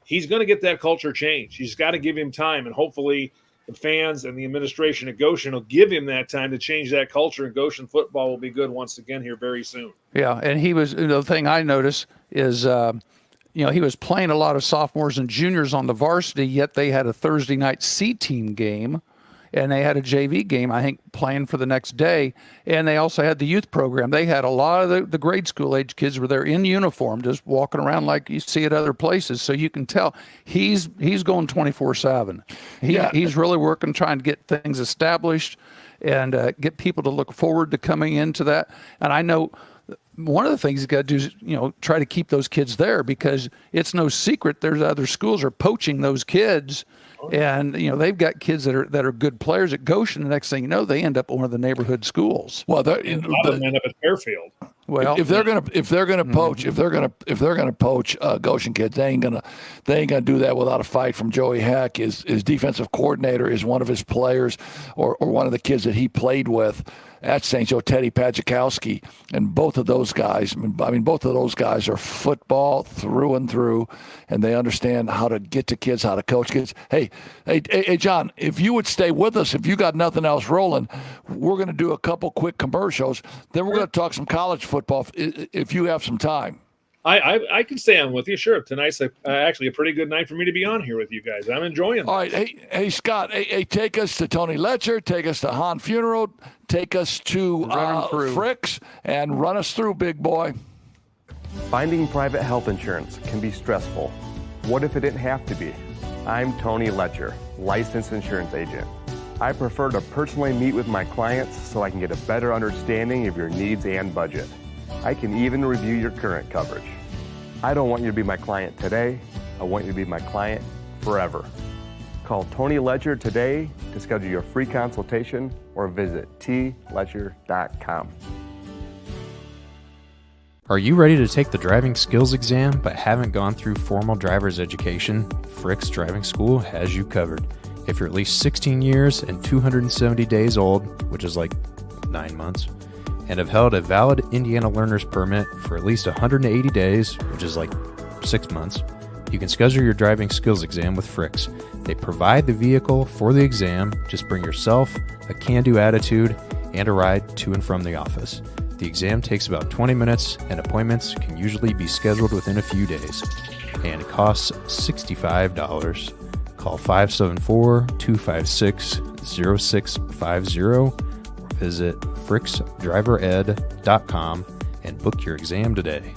he's going to get that culture changed. He's got to give him time, and hopefully the fans and the administration at Goshen will give him that time to change that culture, and Goshen football will be good once again here very soon. Yeah, and he was, the thing I noticed is, he was playing a lot of sophomores and juniors on the varsity, yet they had a Thursday night C-team game, and they had a JV game, I think, playing for the next day. And they also had the youth program. They had a lot of the grade school age kids were there in uniform, just walking around like you see at other places. So you can tell he's going 24/7. He's really working, trying to get things established and get people to look forward to coming into that. And I know one of the things you got to do is, try to keep those kids there, because it's no secret there's other schools are poaching those kids. And they've got kids that are good players at Goshen. The next thing you know, they end up at one of the neighborhood schools. Well, they end up at Fairfield. Well, if they're gonna poach Goshen kids, they ain't gonna do that without a fight from Joey Heck. His defensive coordinator is one of his players, or one of the kids that he played with at St. Joe, Teddy Padzikowski, and both of those guys. Both of those guys are football through and through, and they understand how to get to kids, how to coach kids. Hey, John, if you would stay with us, if you got nothing else rolling, we're going to do a couple quick commercials. Then we're going to talk some college football if you have some time. I can stay on with you. Sure. Tonight's actually a pretty good night for me to be on here with you guys. I'm enjoying it. All right. Hey, Scott, take us to Tony Letcher, take us to Han Funeral, take us to Fricks, and run us through, big boy. Finding private health insurance can be stressful. What if it didn't have to be? I'm Tony Letcher, licensed insurance agent. I prefer to personally meet with my clients so I can get a better understanding of your needs and budget. I can even review your current coverage. I don't want you to be my client today. I want you to be my client forever. Call Tony Letcher today to schedule your free consultation or visit tletcher.com. Are you ready to take the driving skills exam but haven't gone through formal driver's education? Frick's Driving School has you covered. If you're at least 16 years and 270 days old, which is like 9 months, and have held a valid Indiana learner's permit for at least 180 days, which is like 6 months, you can schedule your driving skills exam with Frick's. They provide the vehicle for the exam. Just bring yourself, a can-do attitude, and a ride to and from the office. The exam takes about 20 minutes, and appointments can usually be scheduled within a few days. And it costs $65. Call 574-256-0650 or visit fricksdrivered.com and book your exam today.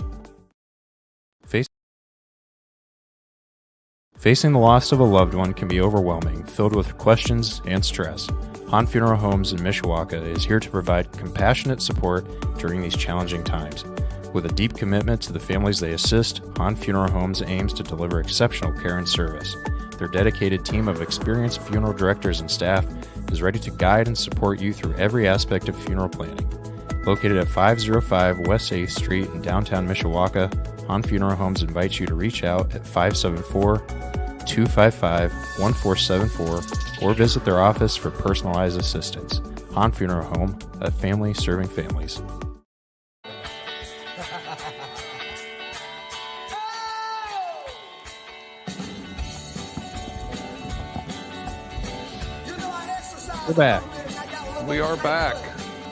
Facing the loss of a loved one can be overwhelming, filled with questions and stress. Han Funeral Homes in Mishawaka is here to provide compassionate support during these challenging times. With a deep commitment to the families they assist, Han Funeral Homes aims to deliver exceptional care and service. Their dedicated team of experienced funeral directors and staff is ready to guide and support you through every aspect of funeral planning. Located at 505 West 8th Street in downtown Mishawaka, Han Funeral Homes invites you to reach out at 574-255-1474 or visit their office for personalized assistance. Han Funeral Home, a family serving families. We're back. We are back.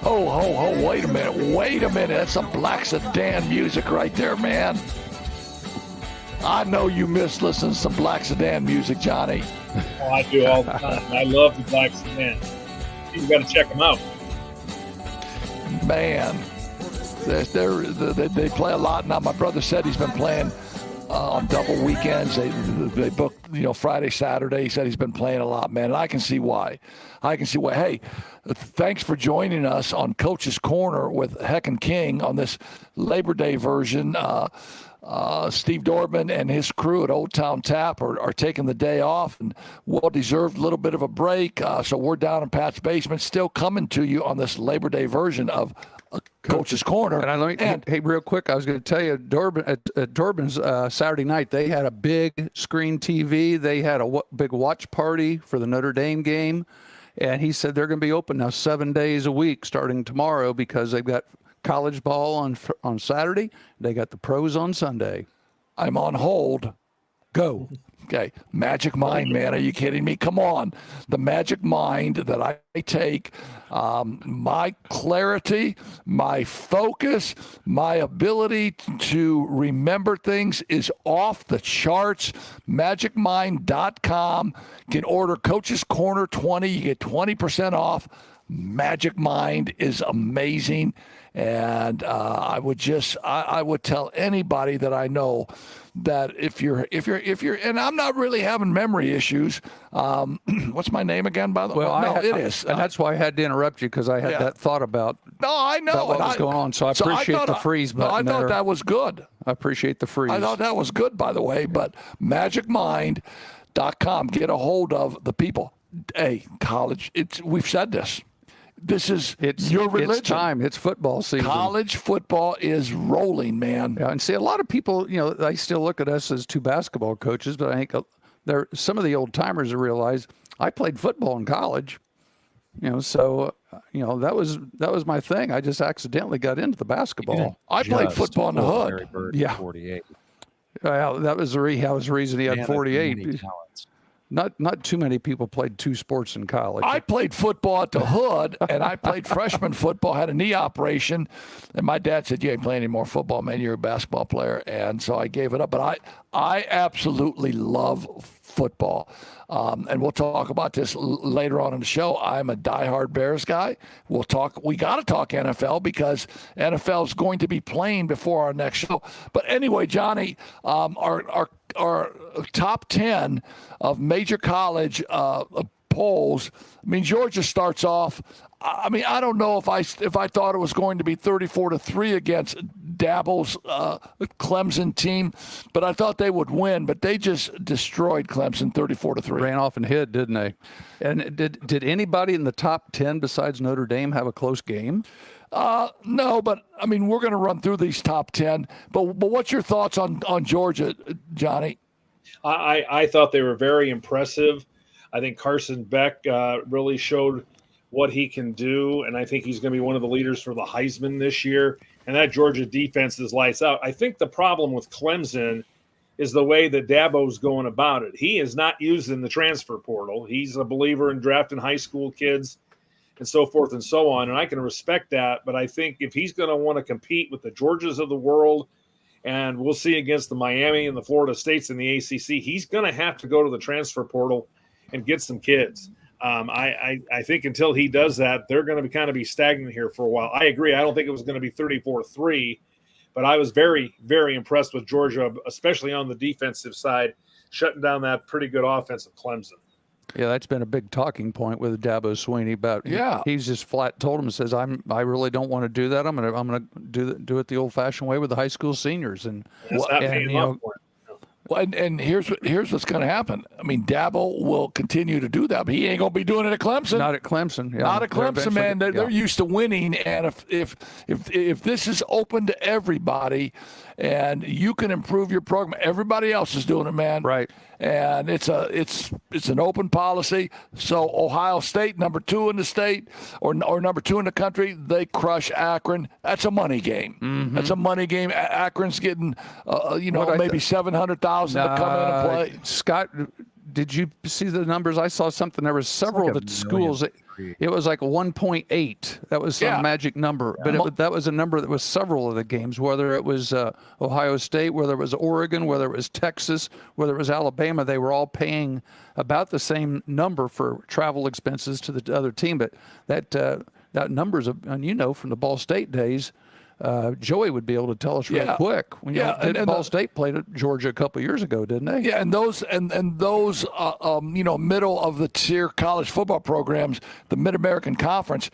Oh, wait a minute. That's some Black Sedan music right there, man. I know you miss listening to some Black Sedan music, Johnny. Oh, I do all the time. I love the Black Sedan. You've got to check them out. Man, they play a lot now. My brother said he's been playing on double weekends. They book, Friday, Saturday. He said he's been playing a lot, man, and I can see why. Hey, thanks for joining us on Coach's Corner with Heckin' King on this Labor Day version. Steve Dorman and his crew at Old Town Tap are taking the day off, and well-deserved little bit of a break. So we're down in Pat's basement, still coming to you on this Labor Day version of Coach's Corner. And hey, real quick, I was going to tell you, at Durbin's Saturday night, they had a big screen TV. They had a big watch party for the Notre Dame game, and he said they're going to be open now 7 days a week starting tomorrow because they've got college ball on Saturday. They got the pros on Sunday. I'm on hold. Go. Okay. Magic Mind, man. Are you kidding me? Come on. The Magic Mind that I take, my clarity, my focus, my ability to remember things is off the charts. MagicMind.com. You can order Coach's Corner 20. You get 20% off. Magic Mind is amazing. And I would tell anybody that I know that if you're, and I'm not really having memory issues. What's my name again, by the way? Well, it is. And that's why I had to interrupt you because I had that thought about. No, I know about what was going on. So I appreciate the freeze button. I thought that was good. I appreciate the freeze. I thought that was good, by the way. But MagicMind.com, get a hold of the people. Hey, college. We've said this. This is your religion. It's time. It's football season. College football is rolling, man. Yeah, and see, a lot of people, they still look at us as two basketball coaches, but I think some of the old timers have realized I played football in college. So that was my thing. I just accidentally got into the basketball. I played football in the hood. Yeah, 48. Well, that was the reason he had 48. Not too many people played two sports in college. I played football at the hood, and I played freshman football, had a knee operation, and my dad said, "You ain't playing any more football, man. You're a basketball player." And so I gave it up. But I absolutely love football. And we'll talk about this later on in the show. I'm a diehard Bears guy. We got to talk NFL because NFL is going to be playing before our next show. But anyway, Johnny, our top 10 of major college polls. I mean, Georgia starts off. I mean, I don't know if I thought it was going to be 34-3 against Dabo's Clemson team, but I thought they would win. But they just destroyed Clemson 34-3. Ran off and hid, didn't they? And did anybody in the top 10 besides Notre Dame have a close game? No, but I mean, we're going to run through these top 10. But what's your thoughts on Georgia, Johnny? I thought they were very impressive. I think Carson Beck really showed what he can do, and I think he's going to be one of the leaders for the Heisman this year. And that Georgia defense is lights out. I think the problem with Clemson is the way that Dabo's going about it. He is not using the transfer portal. He's a believer in drafting high school kids and so forth and so on, and I can respect that. But I think if he's going to want to compete with the Georgias of the world, and we'll see against the Miami and the Florida States in the ACC, he's going to have to go to the transfer portal and get some kids. I think until he does that, they're going to kind of be stagnant here for a while. I agree. I don't think it was going to be 34-3, but I was very, very impressed with Georgia, especially on the defensive side, shutting down that pretty good offense of Clemson. Yeah, that's been a big talking point with Dabo Swinney. But he's just flat told him, says, I really don't want to do that. I'm gonna do it the old-fashioned way with the high school seniors. And Well, and here's what's going to happen. I mean, Dabo will continue to do that, but he ain't going to be doing it at Clemson. Not at Clemson. Yeah. Not at Clemson, man. They're used to winning, and if this is open to everybody, and you can improve your program, everybody else is doing it, man. Right. And it's an open policy. So Ohio State, number 2 in the state, or number 2 in the country, they crush Akron. That's a money game. Mm-hmm. That's a money game. Akron's getting, maybe $700,000 to come in and play. Scott, did you see the numbers? I saw something. There was several of the schools. It was like 1.8. That was some magic number. But that was a number that was several of the games, whether it was Ohio State, whether it was Oregon, whether it was Texas, whether it was Alabama. They were all paying about the same number for travel expenses to the other team. But that numbers, and from the Ball State days, Joey would be able to tell us real quick. Ball State played at Georgia a couple years ago, didn't they? Yeah, and those middle of the tier college football programs, the Mid-American Conference,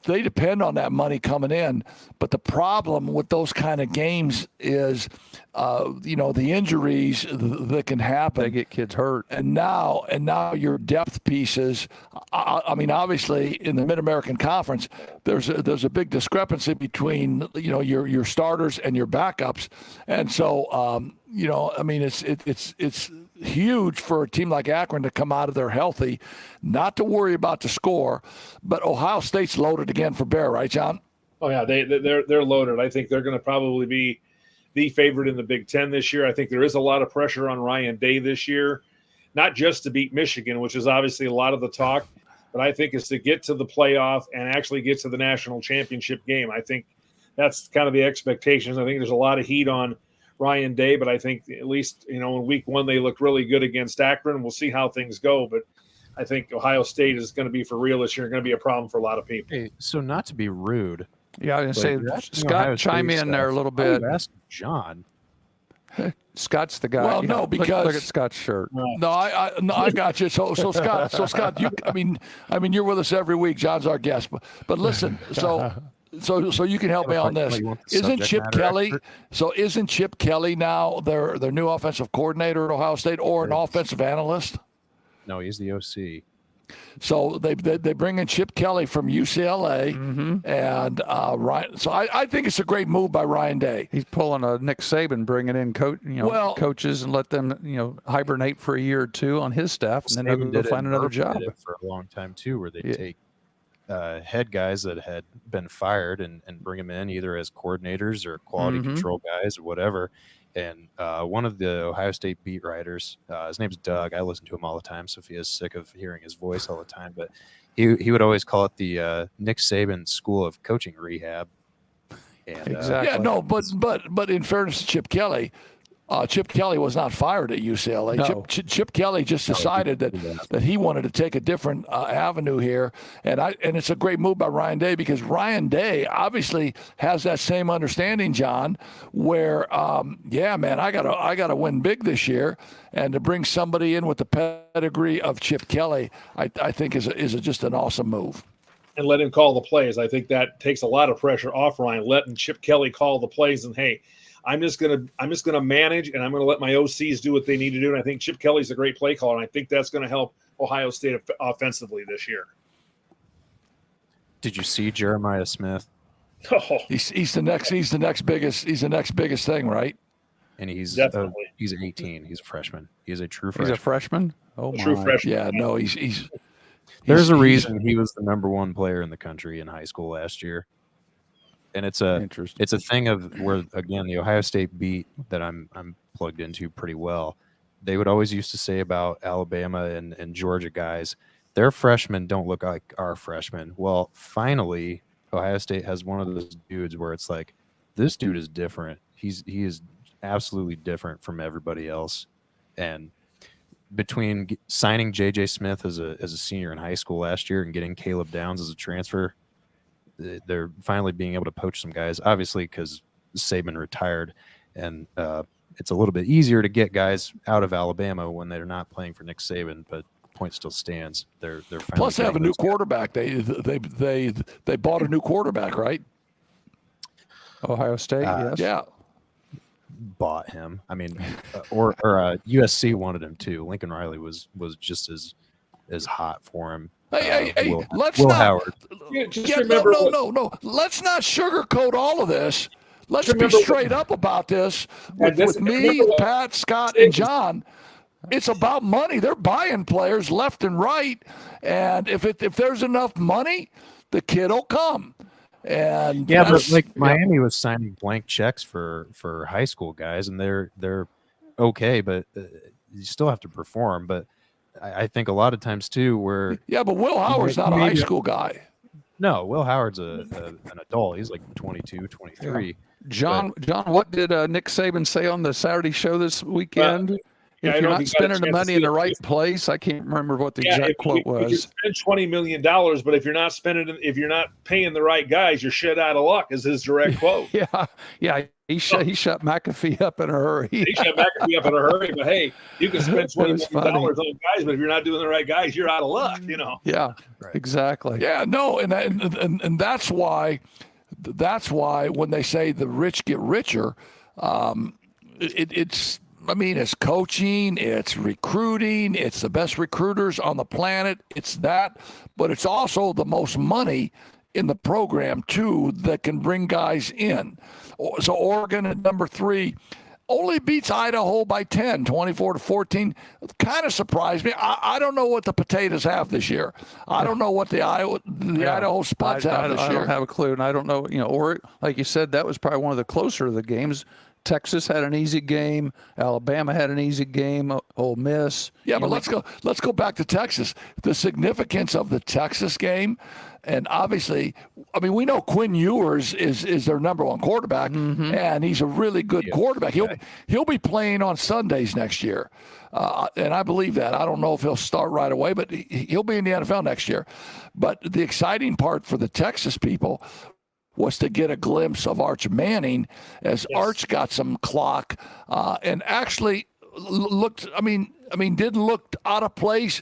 they depend on that money coming in. But the problem with those kind of games is, the injuries that can happen. They get kids hurt. And now your depth pieces. I mean, obviously in the Mid-American Conference, there's a big discrepancy between your starters and your backups, and so I mean it's huge for a team like Akron to come out of there healthy, not to worry about the score. But Ohio State's loaded again for bear, right, John? Oh yeah, they're loaded. I think they're going to probably be the favorite in the Big Ten this year. I think there is a lot of pressure on Ryan Day this year, not just to beat Michigan, which is obviously a lot of the talk, but I think is to get to the playoff and actually get to the national championship game. I think that's kind of the expectations. I think there's a lot of heat on Ryan Day, but I think at least, in week one, they looked really good against Akron. We'll see how things go, but I think Ohio State is going to be for real this year, going to be a problem for a lot of people. Hey, so not to be rude. Yeah, I was going to say, Scott, chime in there a little bit. Ask John. Scott's the guy. Well, no, because look at Scott's shirt. No, I got you. So Scott, you're with us every week. John's our guest, but listen, so you can help me on this. Isn't Chip Kelly now their new offensive coordinator at Ohio State, or an offensive analyst? No, he's the OC. So they bring in Chip Kelly from UCLA, and Ryan. So I think it's a great move by Ryan Day. He's pulling a Nick Saban, bringing in coaches and let them hibernate for a year or two on his staff, and then they'll find another job. Did it for a long time too, where they take head guys that had been fired and bring them in either as coordinators or quality control guys or whatever. And one of the Ohio State beat writers, his name's Doug. I listen to him all the time. Sophia's sick of hearing his voice all the time. But he would always call it the Nick Saban School of Coaching Rehab. And, exactly. Yeah, no, but in fairness to Chip Kelly was not fired at UCLA. No. Chip Kelly just decided that he wanted to take a different avenue here, and it's a great move by Ryan Day, because Ryan Day obviously has that same understanding, John, where I gotta win big this year, and to bring somebody in with the pedigree of Chip Kelly, I think is just an awesome move. And let him call the plays. I think that takes a lot of pressure off Ryan, letting Chip Kelly call the plays, and hey, I'm just gonna manage, and I'm gonna let my OCs do what they need to do. And I think Chip Kelly's a great play caller, and I think that's going to help Ohio State offensively this year. Did you see Jeremiah Smith? Oh, he's the next biggest thing, right? And he's 18. He's a freshman. He's a true freshman. He's a freshman. Oh, my. True freshman. Yeah, no, he's. There's a reason he was the number one player in the country in high school last year. And it's a thing of where, again, the Ohio State beat that I'm plugged into pretty well. They would always used to say about Alabama and Georgia guys, their freshmen don't look like our freshmen. Well, finally, Ohio State has one of those dudes where it's like, this dude is different. He is absolutely different from everybody else. And between signing J.J. Smith as a senior in high school last year and getting Caleb Downs as a transfer, they're finally being able to poach some guys, obviously because Saban retired, and it's a little bit easier to get guys out of Alabama when they're not playing for Nick Saban, but point still stands. They're finally plus they have a new quarterback. They bought a new quarterback, right? Ohio State, yes. Yeah. Bought him. I mean, or USC wanted him too. Lincoln Riley was just as hot for him. Hey, let's Will not. Howard. No. Let's not sugarcoat all of this. Let's be straight up about this with me, Pat, Scott, and John. It's about money. They're buying players left and right, and if there's enough money, the kid will come. And but like Miami was signing blank checks for high school guys, and they're okay, but you still have to perform. But I think a lot of times too, where but Will Howard's not a high school guy. No, Will Howard's an adult. He's like 22, 23. John, what did Nick Saban say on the Saturday show this weekend? if you're not spending the money in the right place, I can't remember what the exact quote was. If you spend $20 million, but if you're not paying the right guys, you're shit out of luck, is his direct quote. Yeah. He shut McAfee up in a hurry. He shut McAfee up in a hurry, but hey, you can spend $20 million on guys, but if you're not doing the right guys, you're out of luck, Yeah, right. Exactly. Yeah, no, and that's why when they say the rich get richer, it's coaching, it's recruiting, it's the best recruiters on the planet. It's that, but it's also the most money in the program too that can bring guys in. So Oregon at number 3 only beats Idaho by 10, 24-14. Kind of surprised me. I don't know what the potatoes have this year. I don't know what the Idaho Spuds have this year. I don't have a clue, and I don't know. Or like you said, that was probably one of the closer of the games. Texas had an easy game. Alabama had an easy game. Ole Miss. Yeah, but let's go back to Texas. The significance of the Texas game, and obviously, we know Quinn Ewers is their number 1 quarterback, and he's a really good quarterback. He'll be playing on Sundays next year, and I believe that. I don't know if he'll start right away, but he'll be in the NFL next year. But the exciting part for the Texas people was to get a glimpse of Arch Manning as Arch got some clock and actually looked, didn't look out of place,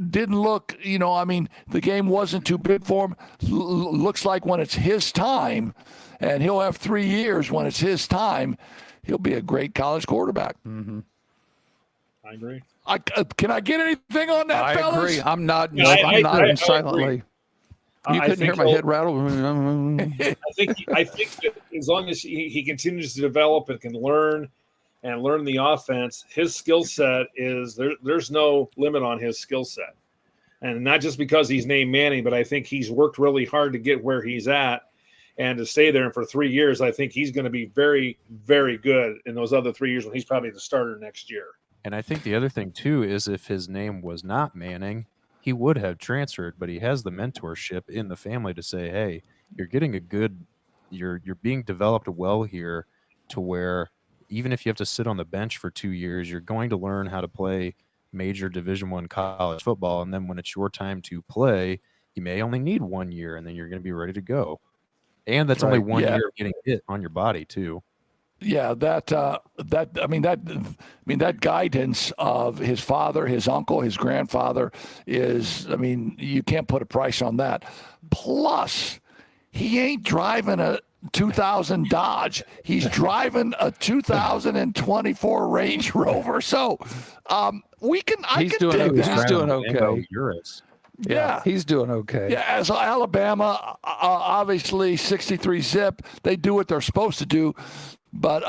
didn't look, the game wasn't too big for him. Looks like when it's his time, and he'll have 3 years when it's his time, he'll be a great college quarterback. Mm-hmm. I agree. Can I get anything on that, fellas? I agree. I'm nodding silently. You couldn't hear my head rattle. I think that as long as he continues to develop and can learn the offense, his skill set is there's no limit on his skill set. And not just because he's named Manning, but I think he's worked really hard to get where he's at and to stay there. And for 3 years, I think he's going to be very, very good in those other 3 years when he's probably the starter next year. And I think the other thing, too, is if his name was not Manning, he would have transferred, but he has the mentorship in the family to say, hey, you're getting you're being developed well here to where even if you have to sit on the bench for 2 years, you're going to learn how to play major Division I college football. And then when it's your time to play, you may only need 1 year and then you're going to be ready to go. And that's only 1 year of getting hit on your body too. Yeah, that guidance of his father, his uncle, his grandfather is, you can't put a price on that. Plus, he ain't driving a 2000 Dodge. He's driving a 2024 Range Rover. So, He's doing okay. Yeah, he's doing okay. Yeah, as Alabama, obviously 63 zip, they do what they're supposed to do. But,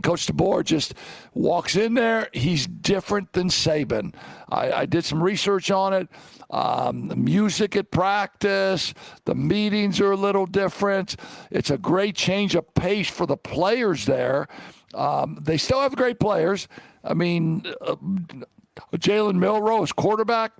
Coach DeBoer just walks in there. He's different than Saban. I did some research on it. The music at practice, the meetings are a little different. It's a great change of pace for the players there. They still have great players. Jalen Milroe is quarterback,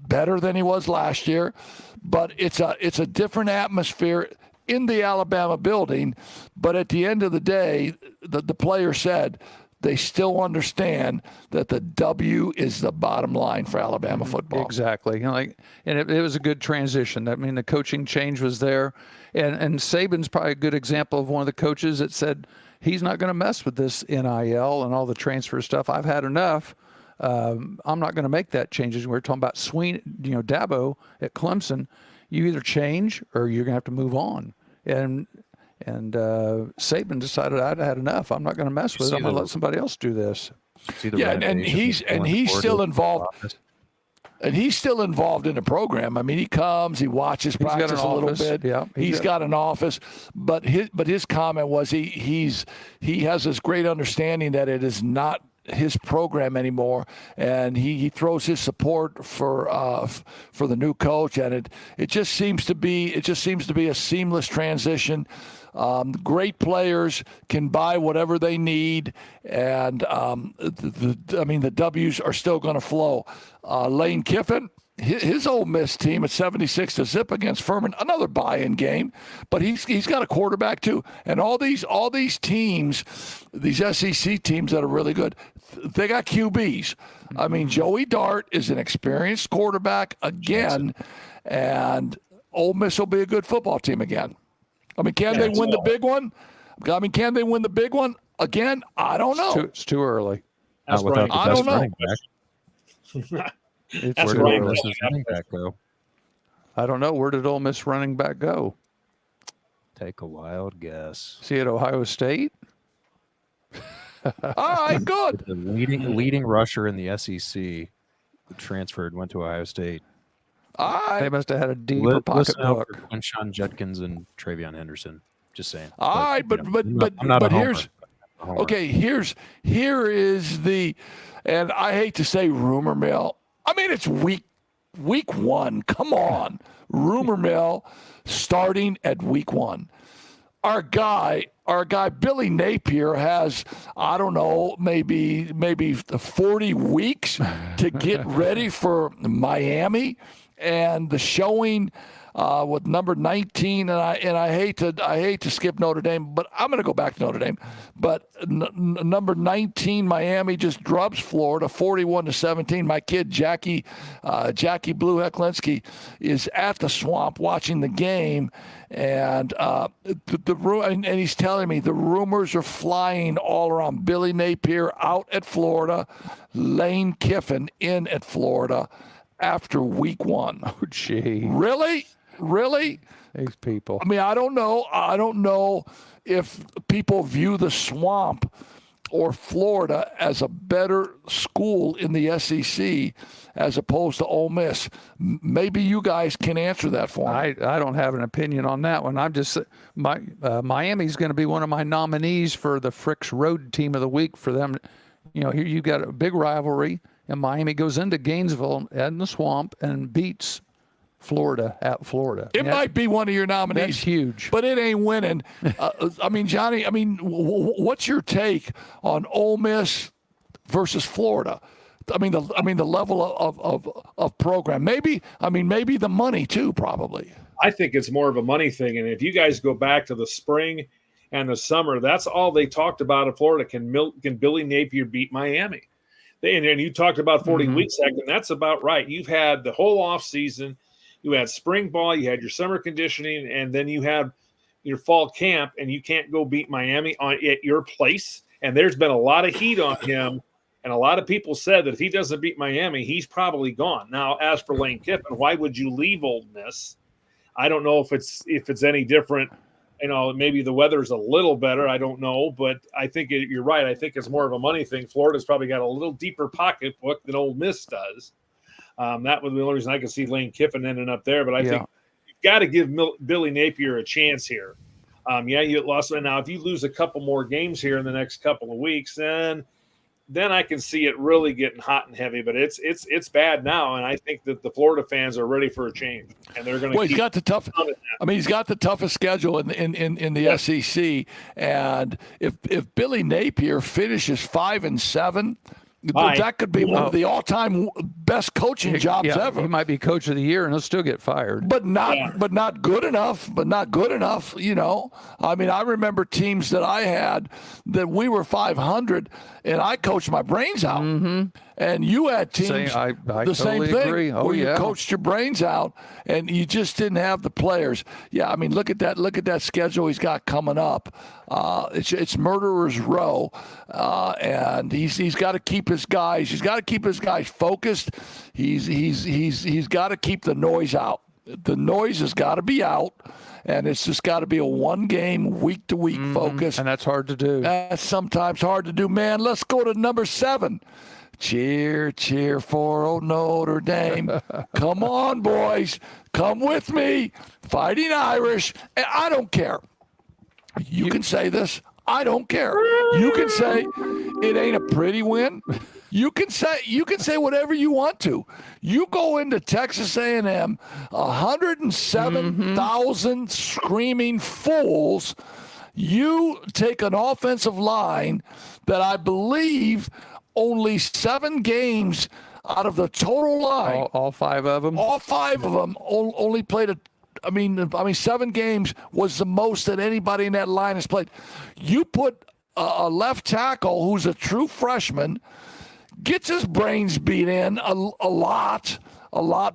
better than he was last year. But it's a different atmosphere in the Alabama building, but at the end of the day, the player said they still understand that the W is the bottom line for Alabama football. Exactly. And it was a good transition. The coaching change was there. And Saban's probably a good example of one of the coaches that said he's not going to mess with this NIL and all the transfer stuff. I've had enough. I'm not going to make that changes. We're talking about Dabo at Clemson. You either change or you're going to have to move on. And Saban decided I'd had enough. I'm not going to mess with it. I'm going to let somebody else do this. Yeah, and he's still involved. And he's still involved in the program. He comes, he watches practice a little bit. Yeah, he's got an office, but his comment was he has this great understanding that it is not his program anymore, and he throws his support for the new coach, and it just seems to be a seamless transition. Great players can buy whatever they need, and the W's are still going to flow. Lane Kiffin, his Ole Miss team at 76-0 against Furman, another buy-in game, but he's got a quarterback too. And all these teams, these SEC teams that are really good, they got QBs. I mean, Joey Dart is an experienced quarterback again, and Ole Miss will be a good football team again. I mean, can they win the big one? I mean, can they win the big one again? I don't know. It's too early. That's Not without right. the I best don't know. running back. It's That's Where right. did Ole Miss's running back go? I don't know. Where did Ole Miss running back go? Take a wild guess. See at Ohio State? All right, good. The leading rusher in the SEC who transferred, went to Ohio State. All They right. must have had a deeper Listen out pocketbook. for Quinshawn Judkins and Travion Henderson. Just saying. All right, but I'm not a but homer. here's I'm a homer. okay. Here is the, and I hate to say rumor mill. I mean, it's week 1. Come on, rumor mill starting at week 1. Our guy Billy Napier has, I don't know, maybe 40 weeks to get ready for Miami, and the showing with number 19, and I hate to skip Notre Dame, but I'm going to go back to Notre Dame. But number 19 Miami just drubs Florida 41-17. My kid Jackie Blue Hecklinski is at the Swamp watching the game, and and he's telling me the rumors are flying all around. Billy Napier out at Florida, Lane Kiffin in at Florida after week 1. Oh, gee. Really? These people. I mean, I don't know if people view the Swamp or Florida as a better school in the SEC as opposed to Ole Miss. Maybe you guys can answer that for me. I don't have an opinion on that one. I'm just Miami's going to be one of my nominees for the Frick's Road Team of the Week for them. You know, here you got a big rivalry, and Miami goes into Gainesville and the Swamp and beats Florida at Florida. It might be one of your nominees. That's huge. But it ain't winning. I mean, Johnny, what's your take on Ole Miss versus Florida? I mean the level of program. Maybe the money too, probably. I think it's more of a money thing. And if you guys go back to the spring and the summer, that's all they talked about in Florida. Can Billy Napier beat Miami? And you talked about 40 weeks, and that's about right. You've had the whole off season. You had spring ball, you had your summer conditioning, and then you have your fall camp, and you can't go beat Miami at your place. And there's been a lot of heat on him, and a lot of people said that if he doesn't beat Miami, he's probably gone. Now, as for Lane Kiffin, why would you leave Ole Miss? I don't know if it's any different. You know, maybe the weather's a little better. I don't know, but I think you're right. I think it's more of a money thing. Florida's probably got a little deeper pocketbook than Ole Miss does. That was the only reason I could see Lane Kiffin ending up there. But I think you've got to give Billy Napier a chance here. You lost. Now, if you lose a couple more games here in the next couple of weeks, then I can see it really getting hot and heavy. But it's bad now, and I think that the Florida fans are ready for a change, and they're going to. Well, he's got the tough. I mean, he's got the toughest schedule in the SEC, and if Billy Napier finishes 5-7. That could be one of the all-time best coaching jobs ever. He might be coach of the year, and he'll still get fired. But not good enough. You know, I mean, I remember teams that I had that we were 500, and I coached my brains out. And you had teams I the same totally thing agree. Oh, where you yeah. coached your brains out, and you just didn't have the players. Yeah, I mean, look at that schedule he's got coming up. It's murderer's row, and he's got to keep his guys. He's got to keep his guys focused. He's got to keep the noise out. The noise has got to be out. And it's just got to be a one-game, week-to-week focus. And that's hard to do. That's sometimes hard to do. Man, let's go to number 7. Cheer, cheer for old Notre Dame. Come on, boys. Come with me. Fighting Irish. And I don't care. You can say this. I don't care. You can say it ain't a pretty win. You can say whatever you want to. You go into Texas A&M, 107,000 screaming fools. You take an offensive line that I believe only 7 games out of the total line. All 5 of them? All 5 of them only played 7 games was the most that anybody in that line has played. You put a left tackle who's a true freshman, gets his brains beat in a lot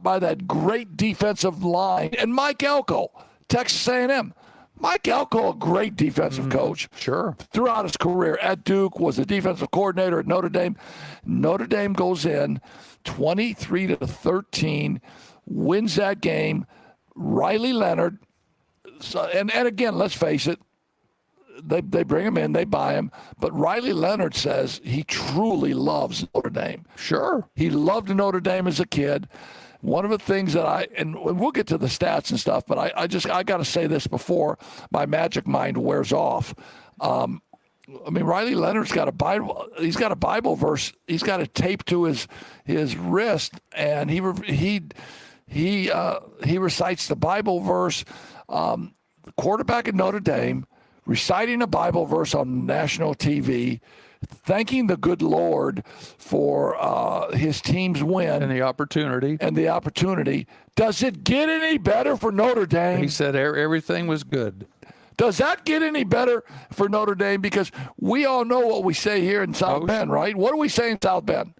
by that great defensive line. And Mike Elko, Texas A&M. Mike Elko, a great defensive coach. Sure. Throughout his career at Duke, was a defensive coordinator at Notre Dame. Notre Dame goes in 23-13, wins that game. Riley Leonard, and again, let's face it, they bring him in, they buy him, but Riley Leonard says he truly loves Notre Dame. Sure. He loved Notre Dame as a kid. One of the things that and we'll get to the stats and stuff, but I got to say this before my magic mind wears off. Riley Leonard's got a Bible. He's got a Bible verse. He's got it taped to his wrist, and he recites the Bible verse. The quarterback at Notre Dame reciting a Bible verse on national TV, thanking the good Lord for his team's win. And the opportunity. Does it get any better for Notre Dame? He said everything was good. Does that get any better for Notre Dame? Because we all know what we say here in South Bend, right? What do we say in South Bend?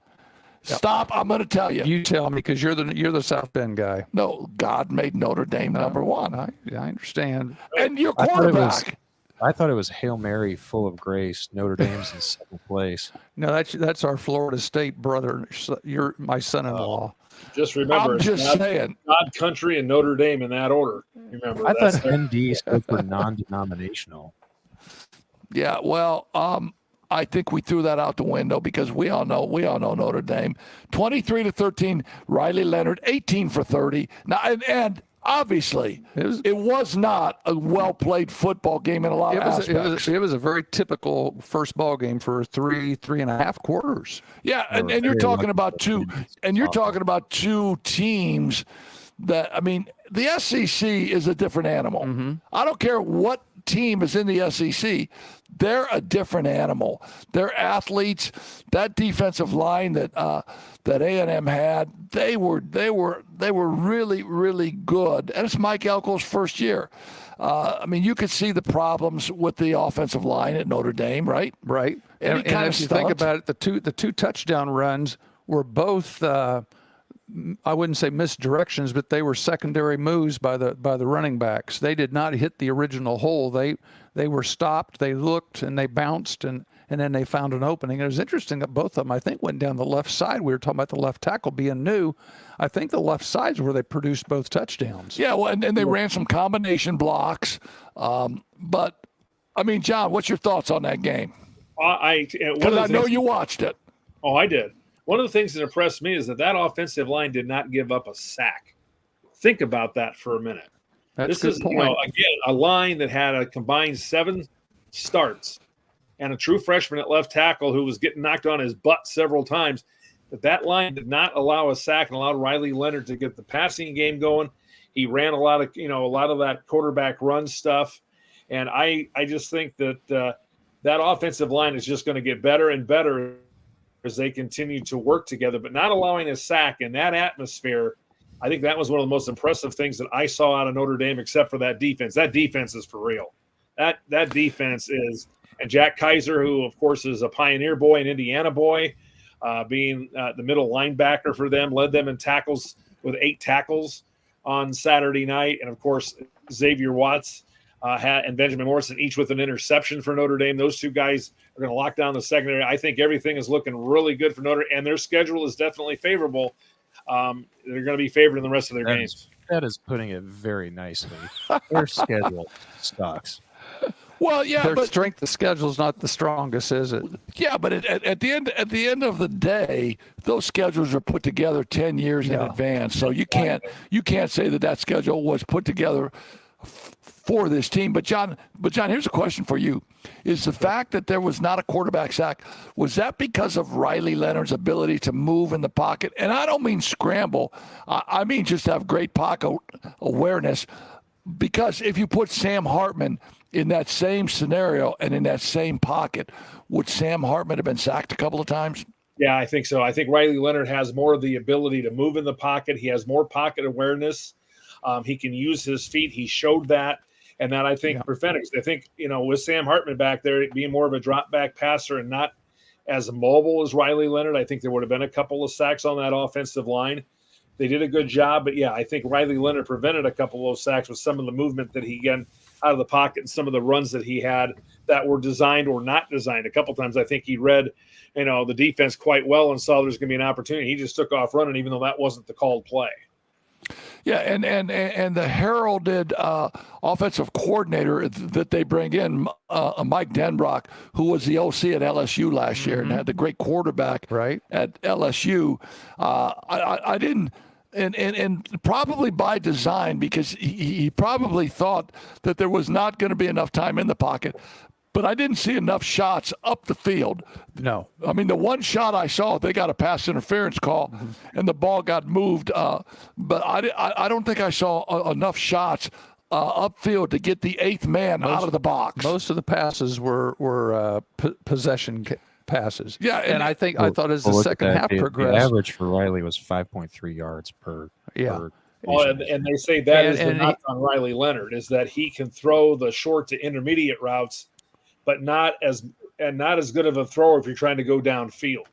Yep. Stop, I'm going to tell you. You tell me, because you're the South Bend guy. No, God made Notre Dame number one. I understand. And your quarterback. I thought it was Hail Mary, full of grace. Notre Dame's in second place. No, that's our Florida State brother. You're my son-in-law. Just remember, I'm just saying. God, country, and Notre Dame in that order. Remember, I thought ND stood for non-denominational. Yeah, well, I think we threw that out the window because we all know Notre Dame. 23-13, Riley Leonard, 18 for 30. Now, and obviously, it was not a well-played football game in a lot of aspects. It was a very typical first ball game for three and a half quarters. Yeah, and you're talking about two teams that, the SEC is a different animal. Mm-hmm. I don't care what team is in the SEC. They're a different animal. They're athletes. That defensive line that A&M had, they were really, really good. And it's Mike Elko's first year. You could see the problems with the offensive line at Notre Dame, right? Right. And if you think about it, the two touchdown runs were both I wouldn't say misdirections, but they were secondary moves by the running backs. They did not hit the original hole. They were stopped, they looked, and they bounced, and then they found an opening. It was interesting that both of them, I think, went down the left side. We were talking about the left tackle being new. I think the left side's where they produced both touchdowns. Yeah, well, and they ran some combination blocks. But, John, what's your thoughts on that game? Because I know you watched it. Oh, I did. One of the things that impressed me is that offensive line did not give up a sack. Think about that for a minute. This is, again, a line that had a combined 7 starts and a true freshman at left tackle who was getting knocked on his butt several times. But that line did not allow a sack and allowed Riley Leonard to get the passing game going. He ran a lot of that quarterback run stuff. And I just think that that offensive line is just going to get better and better as they continue to work together, but not allowing a sack in that atmosphere. I think that was one of the most impressive things that I saw out of Notre Dame, except for that defense. That defense is for real. That defense is, and Jack Kaiser, who of course is a Pioneer boy, an Indiana boy, being the middle linebacker for them, led them in tackles with 8 tackles on Saturday night. And of course, Xavier Watts and Benjamin Morrison, each with an interception for Notre Dame. Those two guys are going to lock down the secondary. I think everything is looking really good for Notre Dame, and their schedule is definitely favorable. They're going to be favored in the rest of their games. That is putting it very nicely. Their schedule sucks. Well, yeah, their strength of schedule is not the strongest, is it? Yeah, but at the end of the day, those schedules are put together 10 years in advance. So you can't say that schedule was put together for this team. But John, here's a question for you. Is the fact that there was not a quarterback sack, was that because of Riley Leonard's ability to move in the pocket? And I don't mean scramble. I mean just have great pocket awareness. Because if you put Sam Hartman in that same scenario and in that same pocket, would Sam Hartman have been sacked a couple of times? Yeah, I think so. I think Riley Leonard has more of the ability to move in the pocket. He has more pocket awareness. He can use his feet. He showed that. And that, I think, prevented. I think, with Sam Hartman back there being more of a drop back passer and not as mobile as Riley Leonard, I think there would have been a couple of sacks on that offensive line. They did a good job. But, yeah, I think Riley Leonard prevented a couple of those sacks with some of the movement that he got out of the pocket and some of the runs that he had that were designed or not designed. A couple of times I think he read, the defense quite well and saw there's going to be an opportunity. He just took off running, even though that wasn't the called play. Yeah, and the heralded offensive coordinator that they bring in, Mike Denbrock, who was the OC at LSU last year and had the great quarterback at LSU. I didn't, and probably by design, because he probably thought that there was not going to be enough time in the pocket. But I didn't see enough shots up the field. No. I mean, the one shot I saw, they got a pass interference call, and the ball got moved. But I don't think I saw enough shots upfield to get the eighth man out of the box. Most of the passes were possession passes. Yeah, and I thought as the second half progressed, the average for Riley was 5.3 yards per. Well, and they say that is the knock on Riley Leonard, is that he can throw the short to intermediate routes, but not as good of a thrower if you're trying to go downfield.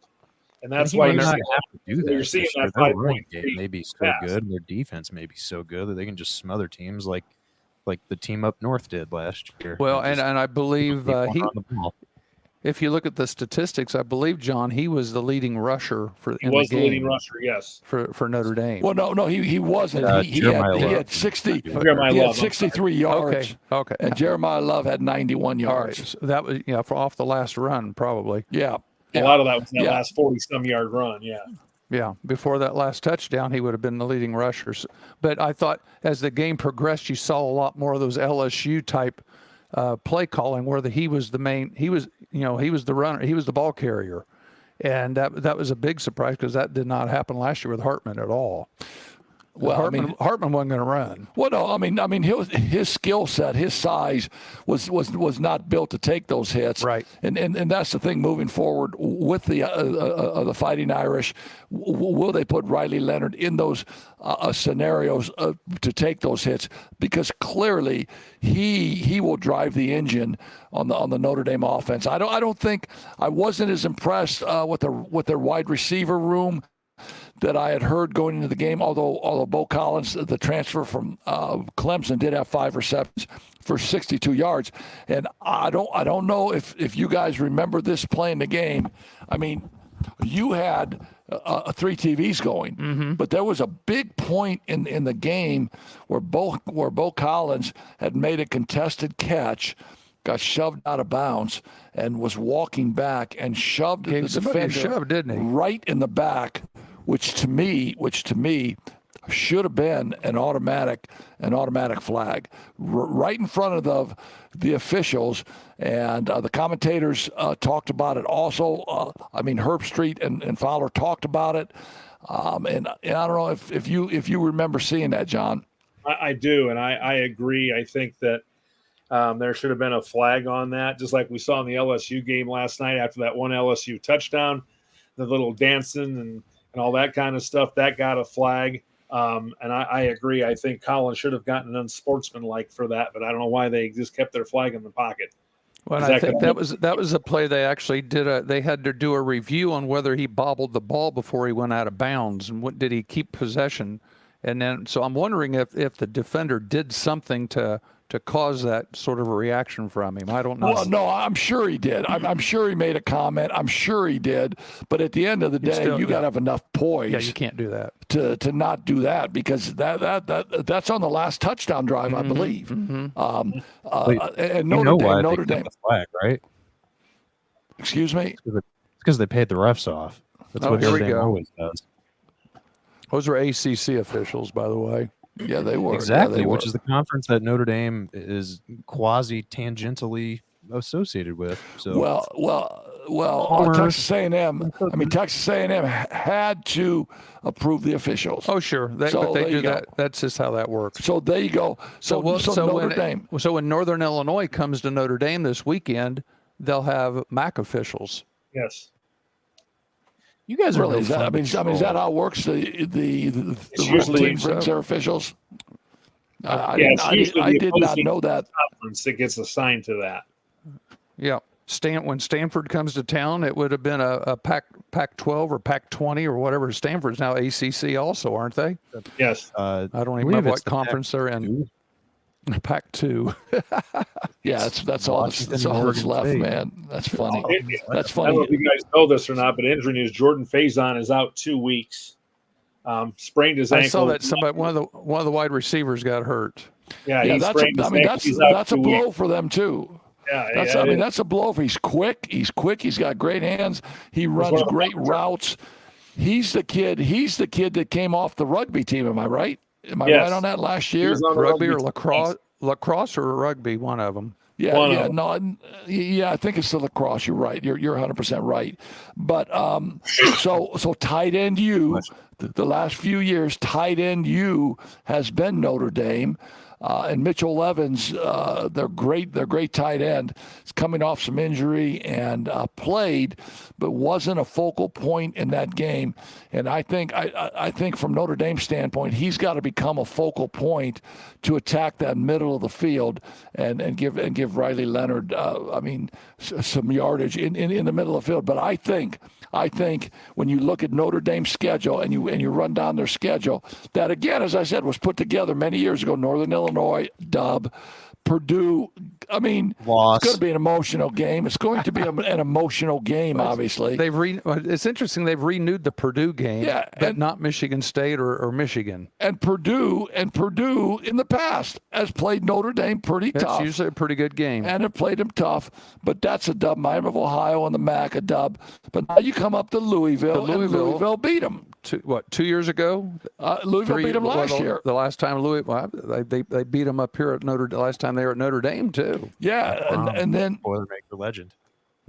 And that's why you're seeing that 5.3 may be so good, and their defense may be so good that they can just smother teams like the team up north did last year. Well, and I believe if you look at the statistics, I believe, John, he was the leading rusher in the game. The leading rusher, yes. For Notre Dame. Well, no, he wasn't. He had 63 yards. Okay. And Jeremiah Love had 91 yards. Right. So that was off the last run, probably. Yeah. A lot of that was that last 40-some yard run. Yeah. Yeah, before that last touchdown, he would have been the leading rusher. But I thought as the game progressed, you saw a lot more of those LSU type play calling, where he was the main. He was the runner. He was the ball carrier, and that was a big surprise because that did not happen last year with Hartman at all. Well, Hartman wasn't going to run. Well, no, I mean, his skill set, his size was not built to take those hits. Right. And that's the thing moving forward with the Fighting Irish. Will they put Riley Leonard in those scenarios to take those hits? Because clearly he will drive the engine on the Notre Dame offense. I wasn't as impressed with their wide receiver room that I had heard going into the game, although Bo Collins, the transfer from Clemson, did have 5 receptions for 62 yards. And I don't know if you guys remember this play in the game. I mean, you had 3 TVs going, but there was a big point in the game where Bo Collins had made a contested catch, got shoved out of bounds, and was walking back and shoved the defender didn't he? Right in the back, which to me should have been an automatic flag right in front of the officials, and the commentators talked about it also. Herb Street and Fowler talked about it, and I don't know if you remember seeing that, John. I do, and I agree. I think that there should have been a flag on that, just like we saw in the LSU game last night after that one LSU touchdown, the little dancing and all that kind of stuff, that got a flag. And I agree. I think Collins should have gotten unsportsmanlike for that, but I don't know why they just kept their flag in the pocket. Well, I think that was a play they actually did. They had to do a review on whether he bobbled the ball before he went out of bounds, and did he keep possession? And then, so I'm wondering if the defender did something to cause that sort of a reaction from him. I don't know. Well, no, I'm sure he did. I'm sure he made a comment. I'm sure he did. But at the end of the day, you got to have enough poise. Yeah, you can't do that. To not do that, because that's on the last touchdown drive, I believe. And Notre Dame flag, right? Excuse me? It's because they paid the refs off. That's what Notre Dame always does. Those were ACC officials, by the way. Yeah, they were. Exactly, yeah, which is the conference that Notre Dame is quasi-tangentially associated with. So Texas A&M. Texas A&M had to approve the officials. Oh, sure. But they do that. That's just how that works. So there you go. So Notre Dame. So when Northern Illinois comes to Notre Dame this weekend, they'll have MAC officials. Yes. You guys are Really? no Is that, fun I mean, to is that troll. how it works? The It's road usually team brings their officials. it's usually I the did not opposing know that. conference that gets assigned to that. Yeah. When Stanford comes to town, it would have been a Pac-12 or Pac-20 or whatever. Stanford's now ACC also, aren't they? Yes. I don't even believe remember it's what the conference they're in. Pac-2. Yeah, that's all that's all that's Oregon left, State. man. That's funny. That's I don't know funny. if you guys know this or not, but injury news: Jordan Faison is out 2 weeks. Sprained his ankle. I saw that one of the wide receivers got hurt. Yeah, Yeah, he sprained his ankle. He's out that's a 2 blow weeks. for them too. Yeah, That's that's a blow. He's quick. He's got great hands. He runs one of the great routes. He's the kid that came off the rugby team. Am I right? Am I Yes. right on that last He year? was on the Rugby or team. lacrosse or rugby, one of them. Yeah, One yeah, of no, yeah. I think it's the lacrosse. You're right. You're 100% right. But so tight end U, the last few years, tight end U has been Notre Dame. And Mitchell Evans, they're great tight end. He's coming off some injury and played, but wasn't a focal point in that game. And I think from Notre Dame's standpoint, he's got to become a focal point to attack that middle of the field and give Riley Leonard, some yardage in the middle of the field. But I think when you look at Notre Dame's schedule and you run down their schedule, that again, as I said, was put together many years ago. Northern Illinois, dub. Purdue, Loss. it's going to be an emotional game. It's going to be an emotional game, obviously. It's interesting. They've renewed the Purdue game, Yeah, but not Michigan State or Michigan. And Purdue in the past has played Notre Dame pretty That's tough. usually a pretty good game. And have played them tough, but that's a dub. Miami of Ohio and the MAC, a dub. But now you come up to Louisville, and Louisville beat them. 2 years ago? Louisville beat them last year. The last time they beat them up here at the last time they were at Notre Dame too. Yeah, and then Boilermaker legend.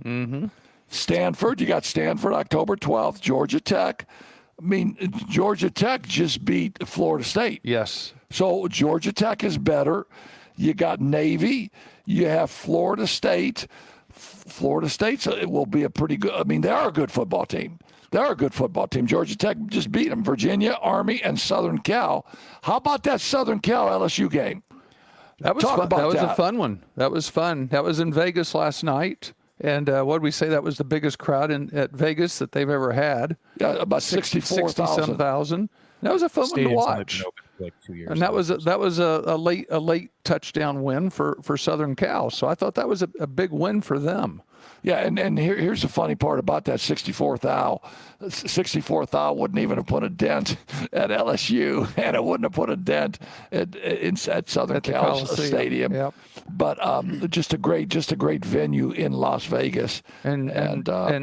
Mm-hmm. Stanford, you got Stanford October 12th, Georgia Tech. Georgia Tech just beat Florida State. Yes. So Georgia Tech is better. You got Navy. You have Florida State. Florida State will be a pretty good. They are a good football team. They're a good football team. Georgia Tech just beat them. Virginia, Army, and Southern Cal. How about that Southern Cal LSU game? That was Talk fun. about That was that. a fun one. That was fun. That was in Vegas last night. And what did we say? That was the biggest crowd at Vegas that they've ever had. Yeah, about 64,000. 60-some. That was a fun one to Stadium's only watch. been open for like 2 years. And that was a late touchdown win for Southern Cal. So I thought that was a big win for them. Yeah, and here's the funny part about that 64th thou. 64th thou wouldn't even have put a dent at LSU, and it wouldn't have put a dent at Southern Cal Stadium. Yep. But just a great venue in Las Vegas. And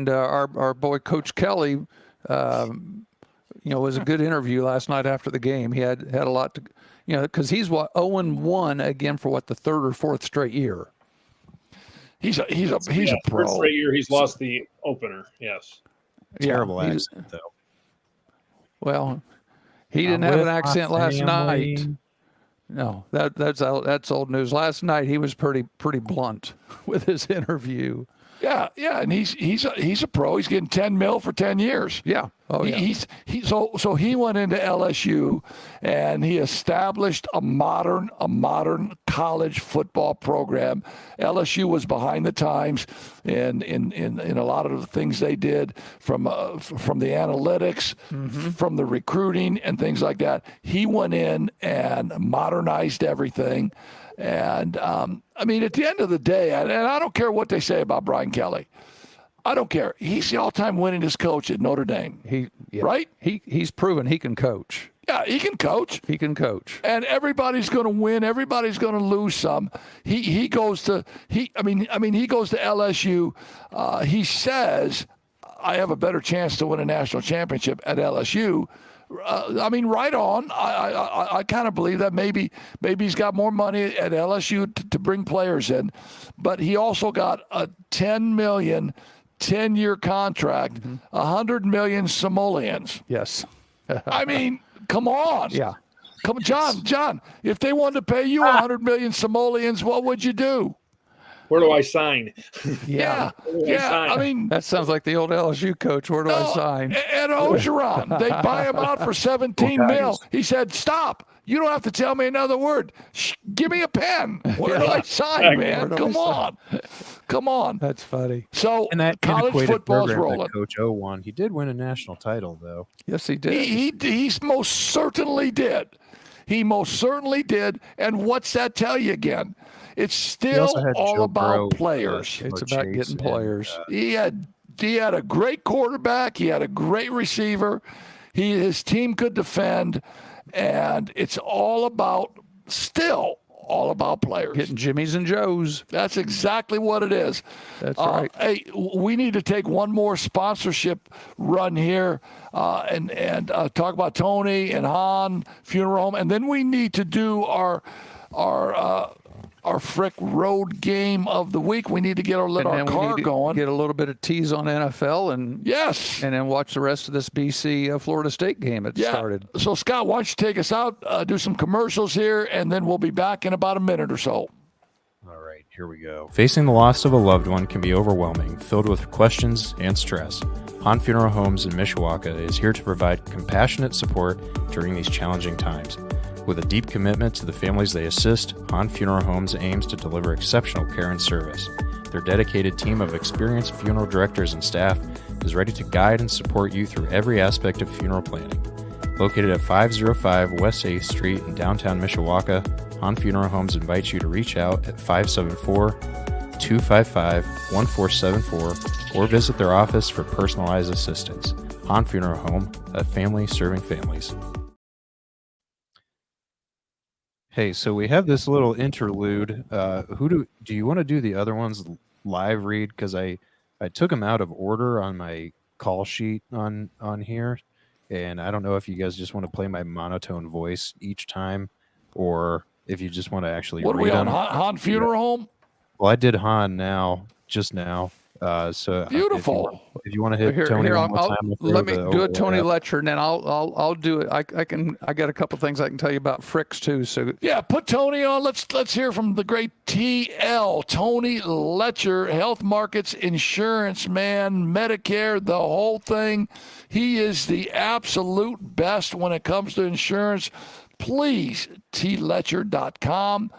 our boy Coach Kelly, was a good interview last night after the game. He had a lot to, because he's 0-1 again for the third or fourth straight year. He's a pro. First straight year he's lost the opener. Yes. Terrible Yeah, accent, though. Well, he didn't have an accent last night. No, that's old news. Last night he was pretty blunt with his interview. Yeah, and he's a pro. He's getting $10 million for 10 years. Yeah. Oh, yeah. So he went into LSU and he established a modern college football program. LSU was behind the times in a lot of the things they did from the analytics, from the recruiting and things like that. He went in and modernized everything. And at the end of the day, and I don't care what they say about Brian Kelly. I don't care. He's the all-time winningest coach at Notre Dame. Right? He's proven he can coach. Yeah, he can coach. He can coach. And everybody's going to win. Everybody's going to lose some. He goes to LSU. He says, I have a better chance to win a national championship at LSU. Right on. I kind of believe that maybe he's got more money at LSU to bring players in, but he also got a $10 million 10-year contract, 100 million simoleons. Yes. Come on. Yeah. Come on, John. If they wanted to pay you 100 million simoleons, what would you do? Where do I sign? Yeah. Where do I sign? I mean, that sounds like the old LSU coach. Where do I sign? Ed Ogeron, they buy him out for 17 mil. He said, "Stop. You don't have to tell me another word. Give me a pen. Where do I sign, man? Come on. That's funny. So And that college antiquated football's program rolling. that Coach O won. He did win a national title, though. Yes, he did. He most certainly did. He most certainly did. And what's that tell you again? It's still all Joe about Burrow, players. It's about Chase getting players. He had a great quarterback. He had a great receiver. His team could defend. And it's still all about players. Getting Jimmys and Joes. That's exactly what it is. That's right. Hey, we need to take one more sponsorship run here and talk about Tony and Han Funeral Home, and then we need to do our Frick Road game of the week. We need to get our car going. Get a little bit of tease on NFL and yes, and then watch the rest of this BC Florida State game. It started. So Scott, why don't you take us out, do some commercials here, and then we'll be back in about a minute or so. All right, here we go. Facing the loss of a loved one can be overwhelming, filled with questions and stress. Han Funeral Homes in Mishawaka is here to provide compassionate support during these challenging times. With a deep commitment to the families they assist, Han Funeral Homes aims to deliver exceptional care and service. Their dedicated team of experienced funeral directors and staff is ready to guide and support you through every aspect of funeral planning. Located at 505 West 8th Street in downtown Mishawaka, Han Funeral Homes invites you to reach out at 574-255-1474 or visit their office for personalized assistance. Han Funeral Home, a family serving families. Hey, so we have this little interlude. Do you want to do the other ones live read? Because I took them out of order on my call sheet on here, and I don't know if you guys just want to play my monotone voice each time, or if you just want to actually. What are we on? Han Funeral Home? Well, I did Han just now. So beautiful. If you want to hit Tony one more time, let me do a Tony Letcher, and then I'll do it. I got a couple things I can tell you about Fricks too. So yeah, put Tony on. Let's hear from the great TL Tony Letcher, Health Markets Insurance man, Medicare, the whole thing. He is the absolute best when it comes to insurance. Please, tletcher.com.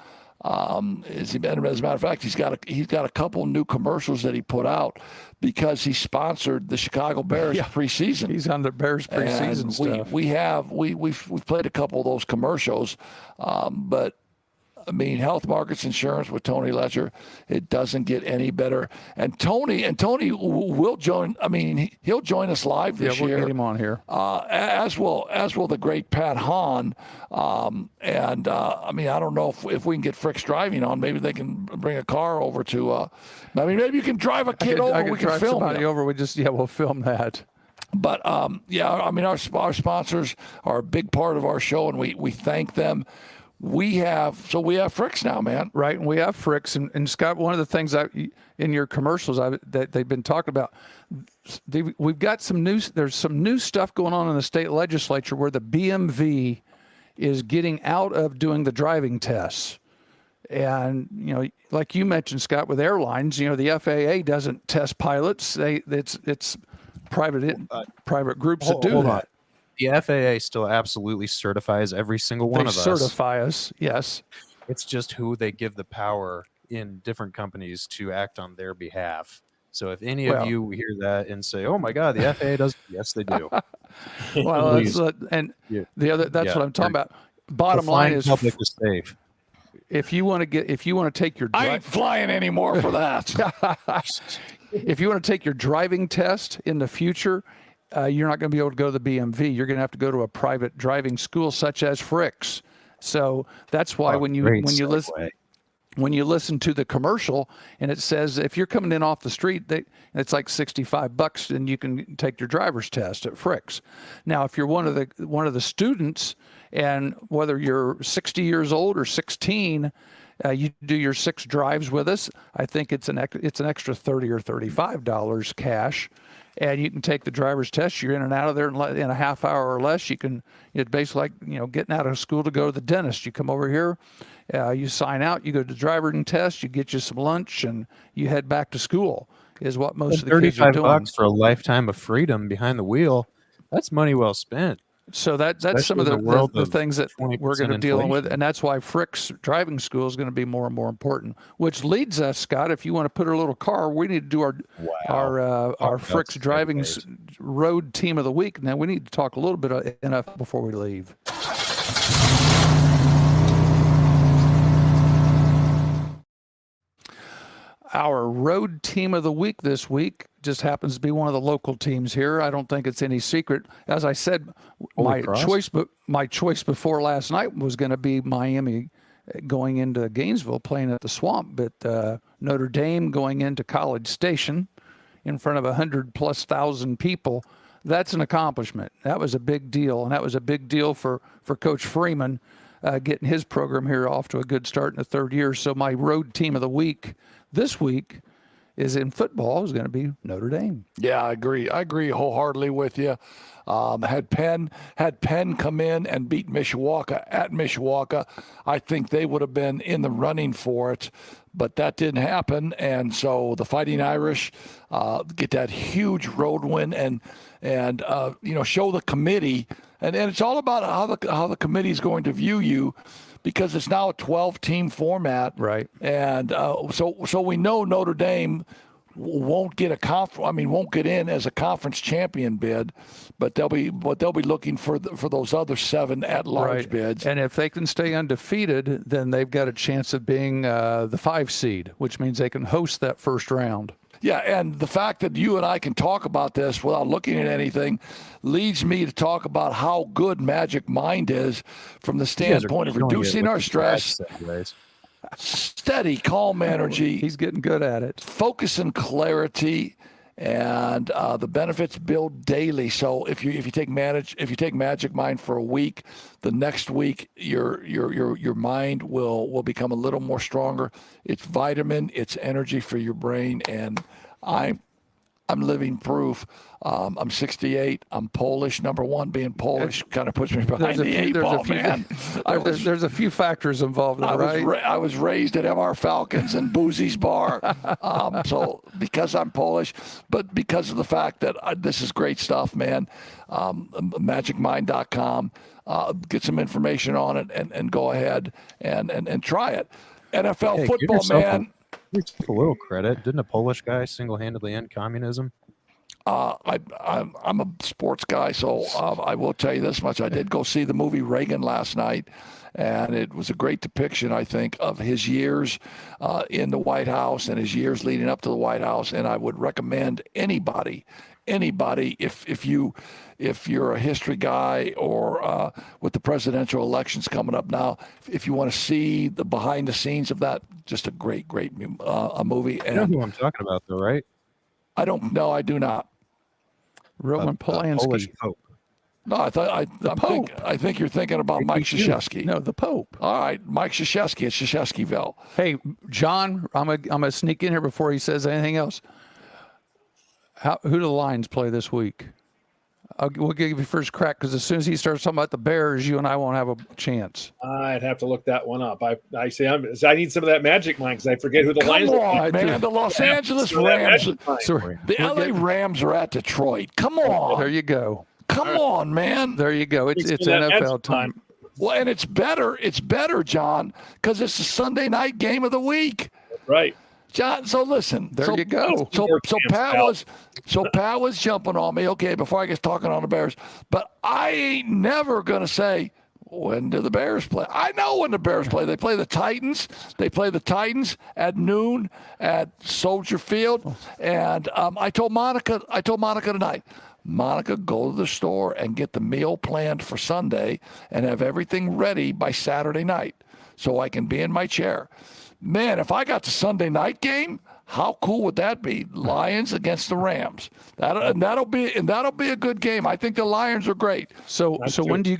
As a matter of fact, he's got a couple new commercials that he put out because he sponsored the Chicago Bears preseason. He's on the Bears preseason stuff. We've played a couple of those commercials, but I mean, Health Markets Insurance with Tony Letcher, it doesn't get any better. And Tony will join. I mean, he'll join us live this year. Yeah, we'll get him on here. As will the great Pat Hahn. I mean, I don't know if we can get Frick's driving on. Maybe they can bring a car over to. I mean, maybe you can drive a kid over. We can film somebody it. over. We'll film that. But I mean, our sponsors are a big part of our show, and we thank them. We have Fricks now, man. Right, and we have Fricks. And Scott, one of the things in your commercials that they've been talking about, we've got some news. There's some new stuff going on in the state legislature where the BMV is getting out of doing the driving tests. And like you mentioned, Scott, with airlines, the FAA doesn't test pilots. It's private groups that do that. The FAA still absolutely certifies every single one of us. They certify us, yes. It's just who they give the power in different companies to act on their behalf. So if any of you hear that and say, "Oh my God, the FAA does," yes, they do. Well, that's what I'm talking about. Bottom line is, public is safe. If you want to take your, I ain't flying anymore for that. If you want to take your driving test in the future. You're not going to be able to go to the BMV. You're going to have to go to a private driving school such as Fricks. So that's why when you listen to the commercial and it says if you're coming in off the street, it's like $65 and you can take your driver's test at Fricks. Now, if you're one of the students, and whether you're 60 years old or 16, You do your 6 drives with us. I think it's an extra $30 or $35 cash, and you can take the driver's test. You're in and out of there in a half hour or less. It's basically like getting out of school to go to the dentist. You come over here, you sign out, you go to the driving test, you get you some lunch, and you head back to school. Is what most of the kids are doing. $35 for a lifetime of freedom behind the wheel. That's money well spent. So that's some of the things that we're going to deal with, and that's why Frick's driving school is going to be more and more important. Which leads us, Scott, if you want to put a little car, we need to do our Frick's driving road team of the week. Now we need to talk a little bit of NFL before we leave. Our road team of the week this week just happens to be one of the local teams here. I don't think it's any secret. As I said, my choice before last night was going to be Miami going into Gainesville playing at the Swamp, but Notre Dame going into College Station in front of 100,000+ people. That's an accomplishment. That was a big deal, and that was a big deal for Coach Freeman getting his program here off to a good start in the third year. So my road team of the week this week is in football is going to be Notre Dame. Yeah, I agree. I agree wholeheartedly with you. Had Penn come in and beat Mishawaka at Mishawaka, I think they would have been in the running for it, but that didn't happen. And so the Fighting Irish get that huge road win and show the committee. And it's all about how the committee is going to view you, because it's now a 12-team format, right? And so we know Notre Dame won't get won't get in as a conference champion bid, but they'll be looking for those other 7 at-large bids. And if they can stay undefeated, then they've got a chance of being the 5 seed, which means they can host that first round. Yeah, and the fact that you and I can talk about this without looking at anything leads me to talk about how good Magic Mind is from the standpoint of reducing our stress, steady, calm energy. He's getting good at it. Focus and clarity, and the benefits build daily. So if you take Magic Mind for a week, the next week your mind will become a little more stronger. It's vitamin, it's energy for your brain, and I'm living proof. I'm 68. I'm Polish. Number one, being Polish kind of puts me behind the 8 ball, man. There's a few factors involved, right? I was raised at MR Falcons and Boozy's Bar. So because I'm Polish, but because of the fact that this is great stuff, man. MagicMind.com. Get some information on it and go ahead and try it. NFL football, man. Give a little credit. Didn't a Polish guy single-handedly end communism? I'm a sports guy, so I will tell you this much. I did go see the movie Reagan last night, and it was a great depiction, I think, of his years in the White House and his years leading up to the White House. And I would recommend anybody, if you're a history guy or with the presidential elections coming up now, if you want to see the behind the scenes of that, just a great movie. And you know who I'm talking about, though, right? I don't know. I do not. Roman Polanski. Polish Pope. No, I think you're thinking about Mike Krzyzewski. No, the Pope. All right, Mike Krzyzewski at Krzyzewskiville. Hey, John, I'm gonna sneak in here before he says anything else. Who do the Lions play this week? We'll give you first crack, because as soon as he starts talking about the Bears, you and I won't have a chance. I'd have to look that one up. I need some of that Magic Mind, because I forget who the Lions are. Man, the Los Angeles Rams. The LA Rams are at Detroit. Come on. There you go. Come on, man. There you go. It's NFL time. Well, and it's better, John, because it's the Sunday night game of the week. Right. John, so listen. There you go. So Pat was jumping on me. Okay, before I get talking on the Bears, but I ain't never gonna say, when do the Bears play? I know when the Bears play. They play the Titans. They play the Titans at noon at Soldier Field. And I told Monica tonight, Monica, go to the store and get the meal planned for Sunday and have everything ready by Saturday night so I can be in my chair. Man, if I got the Sunday night game, How cool would that be? Lions against the Rams. That'll be a good game. I think the Lions are great. So when do you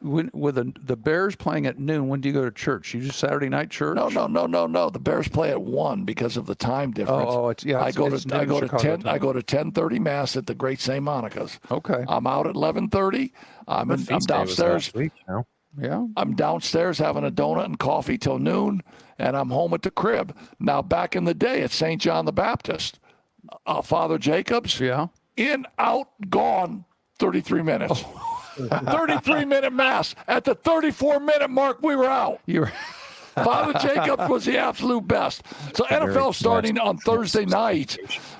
with the Bears playing at noon? When do you go to church? You just Saturday night church? No. The Bears play at 1 because of the time difference. I go to 10:30 mass at the Great St. Monica's. Okay. I'm out at 11:30. I'm downstairs. Yeah. I'm downstairs having a donut and coffee till noon, and I'm home at the crib. Now, back in the day at St. John the Baptist, Father Jacobs, in, out, gone, 33 minutes. 33-minute mass. At the 34-minute mark, we were out. Father Jacobs was the absolute best. So NFL starting on Thursday night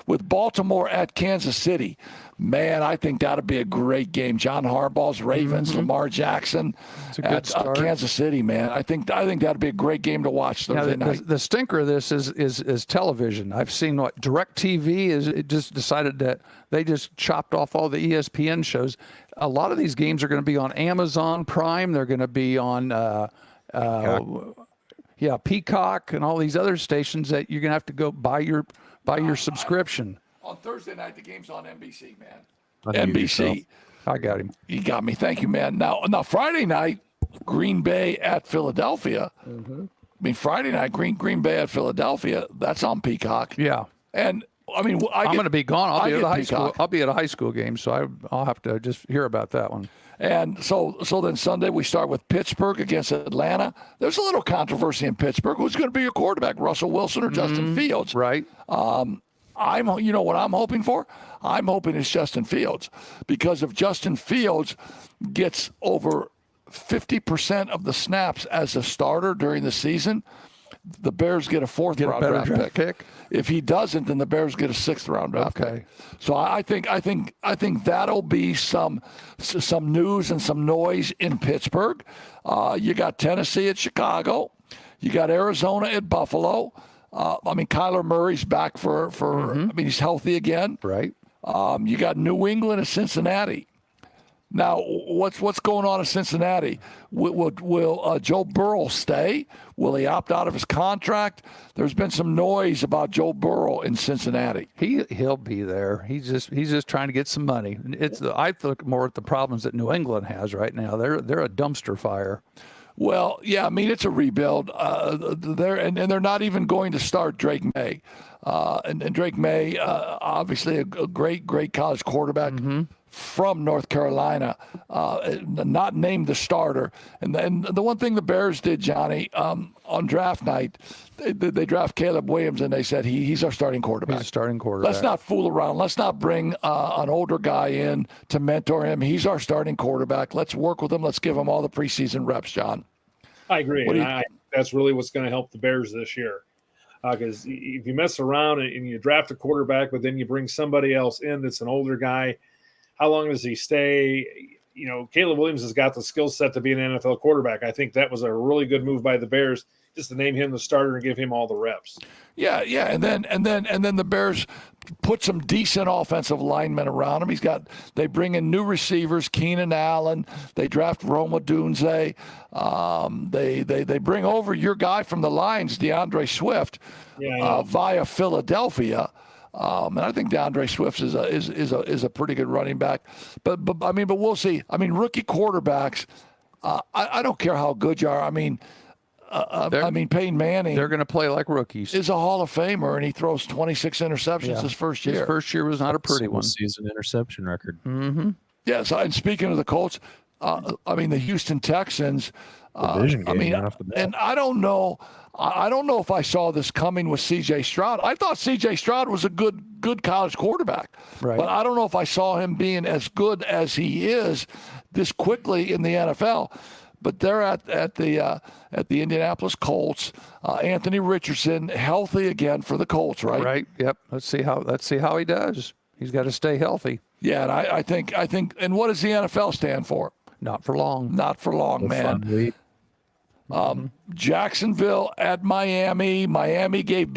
with Baltimore at Kansas City. Man, I think that'll be a great game. John Harbaugh's Ravens, Lamar Jackson at Kansas City, man. I think that'll be a great game to watch Thursday night. The stinker of this is television. I've seen what DirecTV it just decided that they just chopped off all the ESPN shows. A lot of these games are going to be on Amazon Prime. They're going to be on Peacock and all these other stations that you're going to have to go buy your subscription. On Thursday night, the game's on NBC, man. NBC. I got him. You got me. Thank you, man. Now Friday night, Green Bay at Philadelphia. Mm-hmm. I mean, Friday night, Green Bay at Philadelphia. That's on Peacock. Yeah. And I mean, I'm going to be gone. I'll be at a high school game, so I'll have to just hear about that one. And so then Sunday we start with Pittsburgh against Atlanta. There's a little controversy in Pittsburgh. Who's going to be your quarterback, Russell Wilson or Justin Fields? Right. You know what I'm hoping for? I'm hoping it's Justin Fields, because if Justin Fields gets over 50% of the snaps as a starter during the season, the Bears get a fourth-round draft pick. If he doesn't, then the Bears get a sixth-round draft pick. So I think that'll be some news and some noise in Pittsburgh. You got Tennessee at Chicago. You got Arizona at Buffalo. Kyler Murray's back for he's healthy again. Right. You got New England at Cincinnati. Now, what's going on in Cincinnati? Will Joe Burrow stay? Will he opt out of his contract? There's been some noise about Joe Burrow in Cincinnati. He'll be there. He's just trying to get some money. I look more at the problems that New England has right now. They're a dumpster fire. Well, yeah, I mean, it's a rebuild. They're not even going to start Drake May. And Drake May, obviously a great college quarterback from North Carolina, not named the starter. And then the one thing the Bears did, Johnny, on draft night, they draft Caleb Williams, and they said he's our starting quarterback. He's a starting quarterback. Let's not fool around. Let's not bring an older guy in to mentor him. He's our starting quarterback. Let's work with him. Let's give him all the preseason reps, John. I agree. That's really what's going to help the Bears this year. Because if you mess around and you draft a quarterback, but then you bring somebody else in that's an older guy, how long does he stay? You know, Caleb Williams has got the skill set to be an NFL quarterback. I think that was a really good move by the Bears, just to name him the starter and give him all the reps. Yeah, and then the Bears put some decent offensive linemen around him. They bring in new receivers, Keenan Allen. They draft Roma Dunze. They bring over your guy from the Lions, DeAndre Swift, via Philadelphia. And I think DeAndre Swift is a pretty good running back. But we'll see. I mean, rookie quarterbacks. I don't care how good you are. Peyton Manning. They're going to play like rookies. Is a Hall of Famer, and he throws 26 interceptions his first year. His first year was not a pretty one. Season interception record. Mm-hmm. Yeah. So, and speaking of the Colts, the Houston Texans. Division game off the bat. And I don't know if I saw this coming with C.J. Stroud. I thought C.J. Stroud was a good college quarterback, right. But I don't know if I saw him being as good as he is this quickly in the NFL. But they're at the Indianapolis Colts. Anthony Richardson healthy again for the Colts, right? Right. Yep. Let's see how he does. He's got to stay healthy. Yeah, and I think. And what does the NFL stand for? Not for long. Not for long, man. Jacksonville at Miami. Miami gave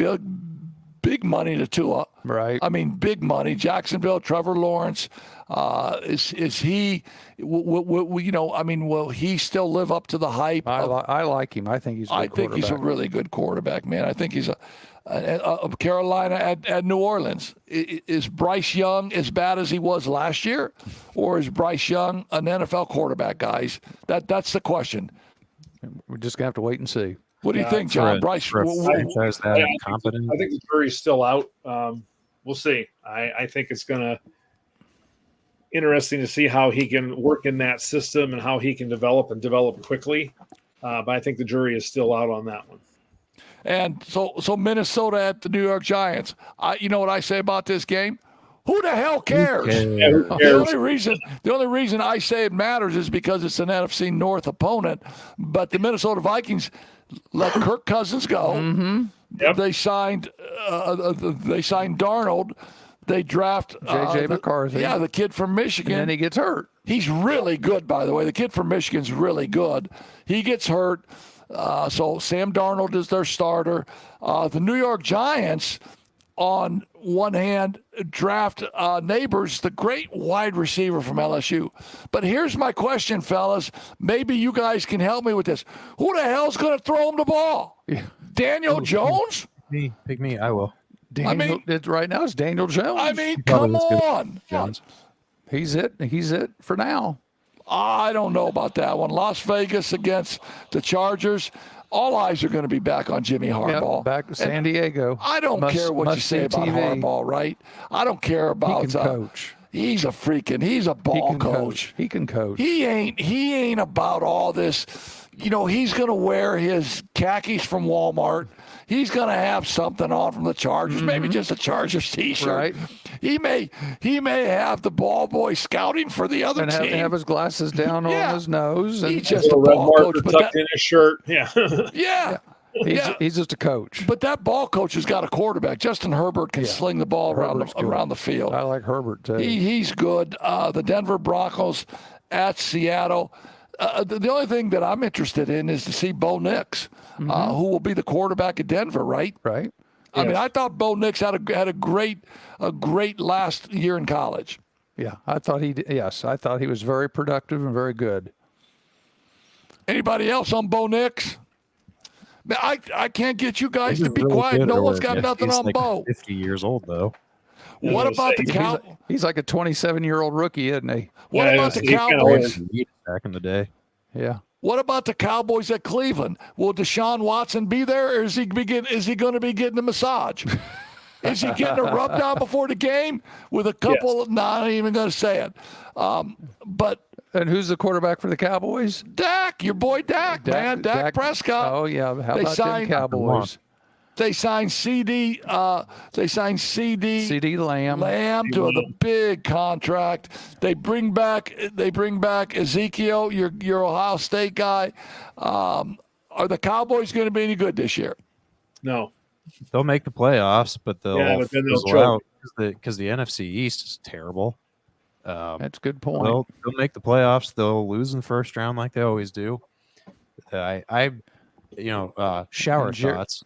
big money to Tua. Right. I mean, big money. Jacksonville, Trevor Lawrence. Is he? Will he still live up to the hype? I like him. I think he's a good think he's a really good quarterback, man. I think he's of Carolina at New Orleans. Is Bryce Young as bad as he was last year, or is Bryce Young an NFL quarterback, guys? That's the question. We're just gonna have to wait and see. What do you think, John? Bryce, franchise that incompetent. I think the jury's still out. We'll see. I think it's gonna interesting to see how he can work in that system and how he can develop quickly. But I think the jury is still out on that one. And so Minnesota at the New York Giants. You know what I say about this game? Who the hell cares? The only reason I say it matters is because it's an NFC North opponent. But the Minnesota Vikings let Kirk Cousins go. Mm-hmm. Yep. They signed Darnold. They draft J.J. McCarthy. Yeah, the kid from Michigan. And then he gets hurt. He's really good, by the way. The kid from Michigan's really good. He gets hurt. So Sam Darnold is their starter. The New York Giants, on one hand, draft Neighbors, the great wide receiver from LSU. But here's my question, fellas. Maybe you guys can help me with this. Who the hell's going to throw him the ball? Yeah. Daniel Jones? Pick me. I will. Right now it's Daniel Jones. I mean, come on. Jones. He's it for now. I don't know about that one. Las Vegas against the Chargers. All eyes are going to be back on Jimmy Harbaugh. Yep, back to San Diego. I don't care what you say about Harbaugh, right? I don't care about. He can coach. He's a ball coach. He can coach. He ain't about all this. He's going to wear his khakis from Walmart. He's going to have something on from the Chargers, maybe just a Chargers T-shirt. Right. He may have the ball boy scouting for the other team. And have his glasses down on his nose. And he's just a ball coach. Tucked in his shirt. Yeah. Yeah. He's just a coach. But that ball coach has got a quarterback. Justin Herbert can sling the ball around the field. I like Herbert, too. He's good. The Denver Broncos at Seattle. The only thing that I'm interested in is to see Bo Nix, who will be the quarterback at Denver, right? Right. I mean, I thought Bo Nix had a great last year in college. Yeah, I thought he was very productive and very good. Anybody else on Bo Nix? I can't get you guys He's to be really quiet. No good, one's got nothing he's on like Bo. 50 years old, though. What about the Cowboys? He's like a 27-year-old rookie, isn't he? What about the Cowboys? Back in the day. Yeah. What about the Cowboys at Cleveland? Will Deshaun Watson be there, or is he going to be getting a massage? Is he getting a rub down before the game with a couple? Yes. Not even going to say it. And who's the quarterback for the Cowboys? Dak, your boy Dak, man, Dak Prescott. Oh yeah, how about them Cowboys? They signed CD. CD Lamb to the big contract. They bring back Ezekiel, your Ohio State guy. Are the Cowboys going to be any good this year? No. They'll make the playoffs, but they'll fizzle out because the NFC East is terrible. That's a good point. They'll make the playoffs. They'll lose in the first round like they always do. Shower thoughts.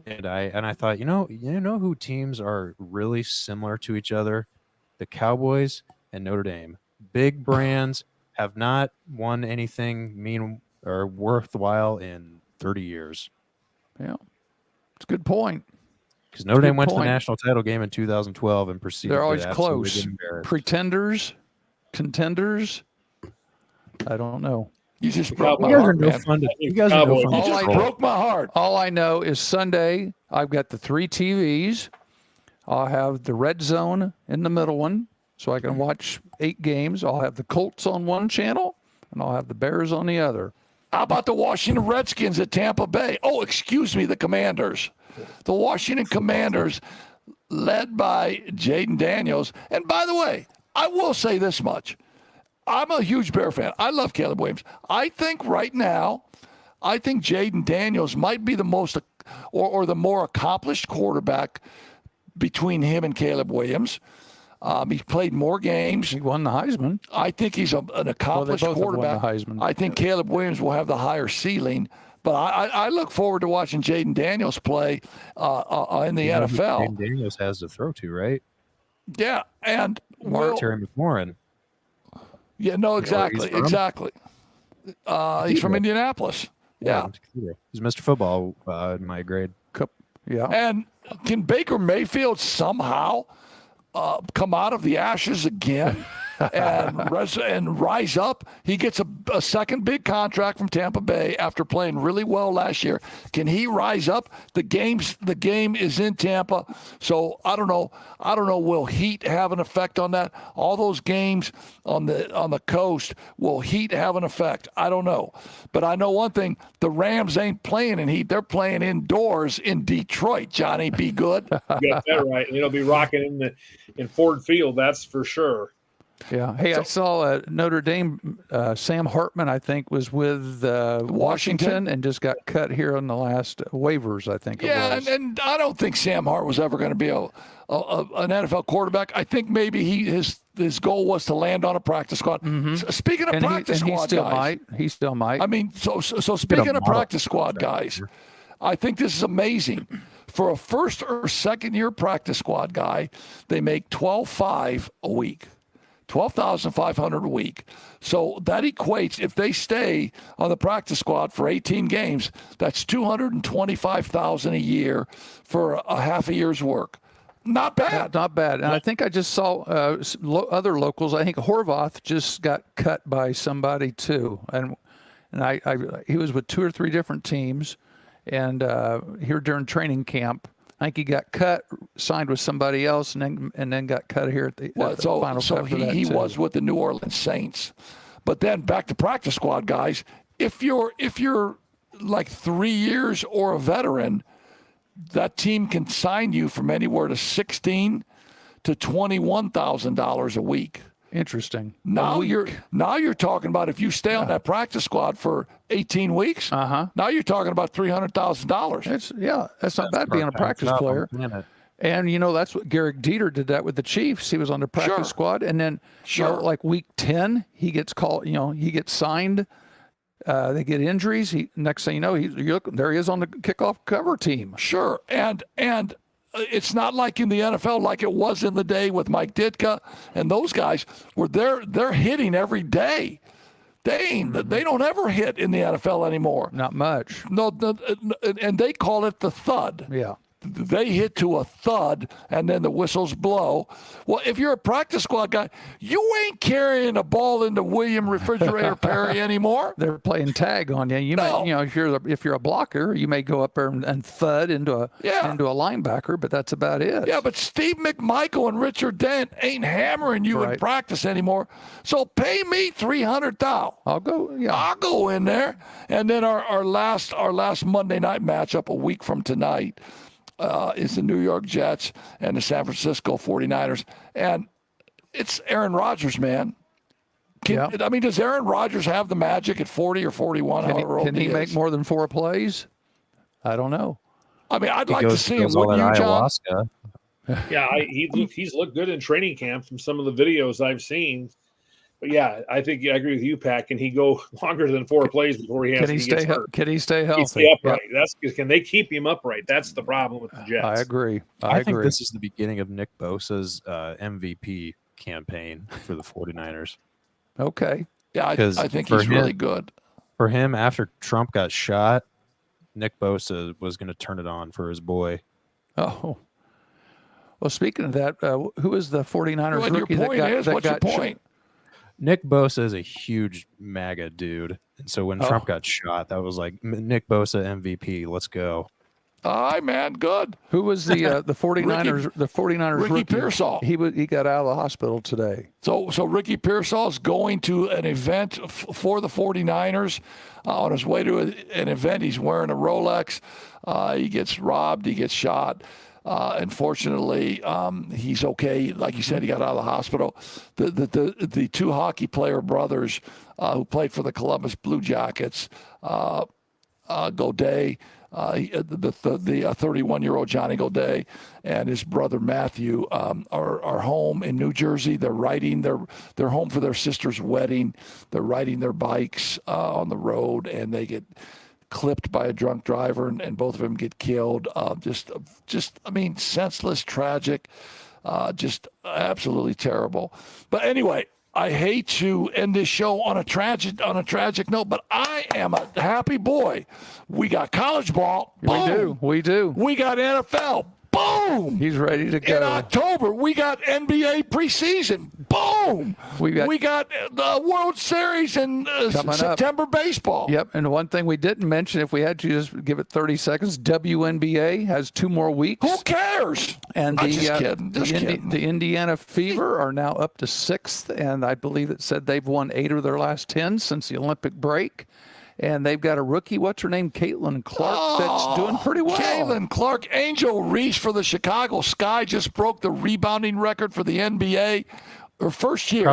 And I thought, you know who teams are really similar to each other? The Cowboys and Notre Dame. Big brands have not won anything mean or worthwhile in 30 years. Yeah, it's a good point. Because Notre Dame went to the national title game in 2012 and proceeded. They're always close. Pretenders, contenders. I don't know. You just broke my heart, man. You guys are no fun. You just broke my heart. All I know is Sunday, I've got the 3 TVs. I'll have the red zone in the middle one, so I can watch 8 games. I'll have the Colts on one channel, and I'll have the Bears on the other. How about the Washington Redskins at Tampa Bay? Oh, excuse me, the Commanders. The Washington Commanders, led by Jaden Daniels. And by the way, I will say this much. I'm a huge Bear fan. I love Caleb Williams. I think right now, Jaden Daniels might be the most or the more accomplished quarterback between him and Caleb Williams. He's played more games. He won the Heisman. I think he's an accomplished quarterback. Won the Heisman. I think Caleb Williams will have the higher ceiling, But I look forward to watching Jaden Daniels play in the NFL. Jaden Daniels has to throw to, right? Yeah, and Terry McLaurin. Yeah, no, exactly. He's from Indianapolis. Yeah. He's Mr. Football in my grade. Yeah. And can Baker Mayfield somehow come out of the ashes again and rise up? He gets a second big contract from Tampa Bay after playing really well last year. Can he rise up? The game is in Tampa, so I don't know. Will heat have an effect on that? All those games on the coast, will heat have an effect? I don't know, but I know one thing: the Rams ain't playing in heat. They're playing indoors in Detroit. Johnny, be good. You got that right. And it'll be rocking in Ford Field, that's for sure. Yeah. Hey, I saw Notre Dame. Sam Hartman, I think, was with Washington and just got cut here on the last waivers, I think. Yeah, and I don't think Sam Hart was ever going to be an NFL quarterback. I think maybe his goal was to land on a practice squad. Mm-hmm. Speaking of practice squad guys, he still might. I mean, so speaking of practice squad guys, I think this is amazing. For a first or second year practice squad guy, they make $12,500 a week. $12,500 a week. So that equates, if they stay on the practice squad for 18 games, that's $225,000 a year for a half a year's work. Not bad. Not bad. And I think I just saw other locals. I think Horvath just got cut by somebody too, and he was with 2 or 3 different teams, and here during training camp. I think he got cut, signed with somebody else, and then got cut here at the final. So he was with the New Orleans Saints. But then back to practice squad guys. If you're like 3 years or a veteran, that team can sign you from anywhere to $16,000 to $21,000 a week. Interesting. Now you're talking about if you stay on that practice squad for 18 weeks. Now you're talking about $300,000. That's not bad being a practice player. And that's what Garrick Dieter did that with the Chiefs. He was on the practice squad, and then like week 10, he gets called. He gets signed. They get injuries. Next thing you know, there he is on the kickoff cover team. Sure, and it's not like in the NFL like it was in the day with Mike Ditka and those guys where they're hitting every day. They don't ever hit in the NFL anymore. Not much. No, and they call it the thud. Yeah. They hit to a thud, and then the whistles blow. Well, if you're a practice squad guy, you ain't carrying a ball into William Refrigerator Perry anymore. They're playing tag on you. You may, if you're a blocker, you may go up there and thud into a linebacker, but that's about it. Yeah, but Steve McMichael and Richard Dent ain't hammering you in practice anymore. So pay me $300,000. I'll go. Yeah, I'll go in there, and then our last Monday night matchup a week from tonight. Is the New York Jets and the San Francisco 49ers. And it's Aaron Rodgers, man. I mean, does Aaron Rodgers have the magic at 40 or 41? Can he make more than 4 plays? I don't know. I mean, I'd like to see him. Wouldn't you, John? Yeah, he's looked good in training camp from some of the videos I've seen. But yeah, I think I agree with you, Pat. Can he go longer than 4 plays before he gets hurt? Can he stay healthy? Can he stay upright? Can they keep him upright? That's the problem with the Jets. I agree. I think this is the beginning of Nick Bosa's MVP campaign for the 49ers. Okay. Yeah, I think he's really good. For him, after Trump got shot, Nick Bosa was going to turn it on for his boy. Oh. Well, speaking of that, who is the 49ers rookie what's your point? Nick Bosa is a huge MAGA dude. And so when Trump got shot, that was like, Nick Bosa MVP, let's go. All right, man, good. Who was the 49ers Ricky rookie? Pearsall. He got out of the hospital today. So Ricky Pearsall is going to an event for the 49ers. On his way to an event, he's wearing a Rolex. He gets robbed. He gets shot. Unfortunately, he's okay. Like you said, he got out of the hospital. The 2 hockey player brothers who played for the Columbus Blue Jackets, Godet, the 31-year-old Johnny Godet, and his brother Matthew are home in New Jersey. They're riding. They're home for their sister's wedding. They're riding their bikes on the road, and they get clipped by a drunk driver, and both of them get killed. I mean, senseless, tragic, just absolutely terrible. But anyway, I hate to end this show on a tragic note, but I am a happy boy. We got college ball. Boom. We do. We got NFL. Boom! He's ready to go. In October, we got NBA preseason. Boom! We got the World Series in September baseball. Yep, and one thing we didn't mention, if we had to just give it 30 seconds, WNBA has 2 more weeks. Who cares? And Just kidding. the Indiana Fever are now up to 6th, and I believe it said they've won 8 of their last 10 since the Olympic break. And they've got a rookie, what's her name, Caitlin Clark, that's doing pretty well. Caitlin Clark. Angel Reese for the Chicago Sky just broke the rebounding record for the NBA. Her first year.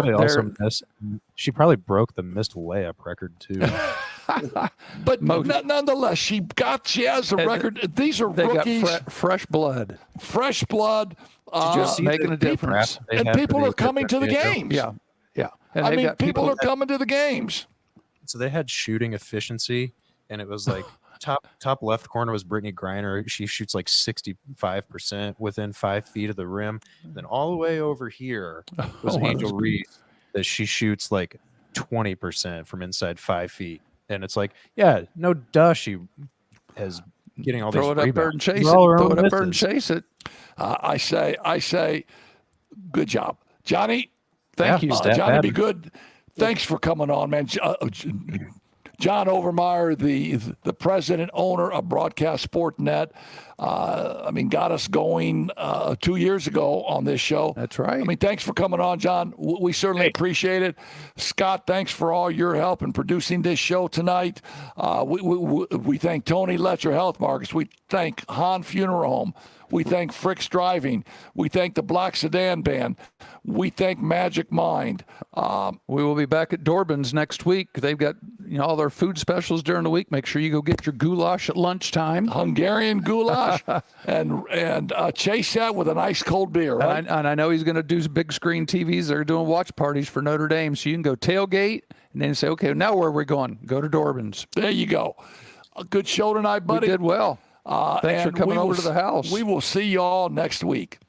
She probably broke the missed layup record too. But nonetheless, she has a record. These are rookies. Got fresh blood. Fresh blood. Making a difference. And people are coming to the games. Yeah. And I mean, people are coming to the games. So they had shooting efficiency, and it was like top left corner was Brittany Griner. She shoots like 65% within 5 feet of the rim. Then all the way over here was Angel Reese, that she shoots like 20% from inside 5 feet. And it's like, yeah, no duh, she has getting all these rebounds. Throw it up there and chase it. Throw it up there and chase it. I say, good job, Johnny. Thank you, Johnny. Be good. Thanks for coming on, man. John Overmeyer, the president, owner of Broadcast Sport Net. Got us going 2 years ago on this show. That's right. I mean, thanks for coming on, John. We certainly appreciate it. Scott, thanks for all your help in producing this show tonight. We thank Tony Letcher, Health Markets. We thank Han Funeral Home. We thank Frick's Driving. We thank the Black Sedan Band. We thank Magic Mind. We will be back at Dorbin's next week. They've got all their food specials during the week. Make sure you go get your goulash at lunchtime. Hungarian goulash, and chase that with an ice cold beer. Right? And I know he's going to do big screen TVs. They're doing watch parties for Notre Dame, so you can go tailgate and then say, okay, now where are we going? Go to Dorbin's. There you go. A good show tonight, buddy. We did well. Thanks for coming over to the house. We will see you all next week.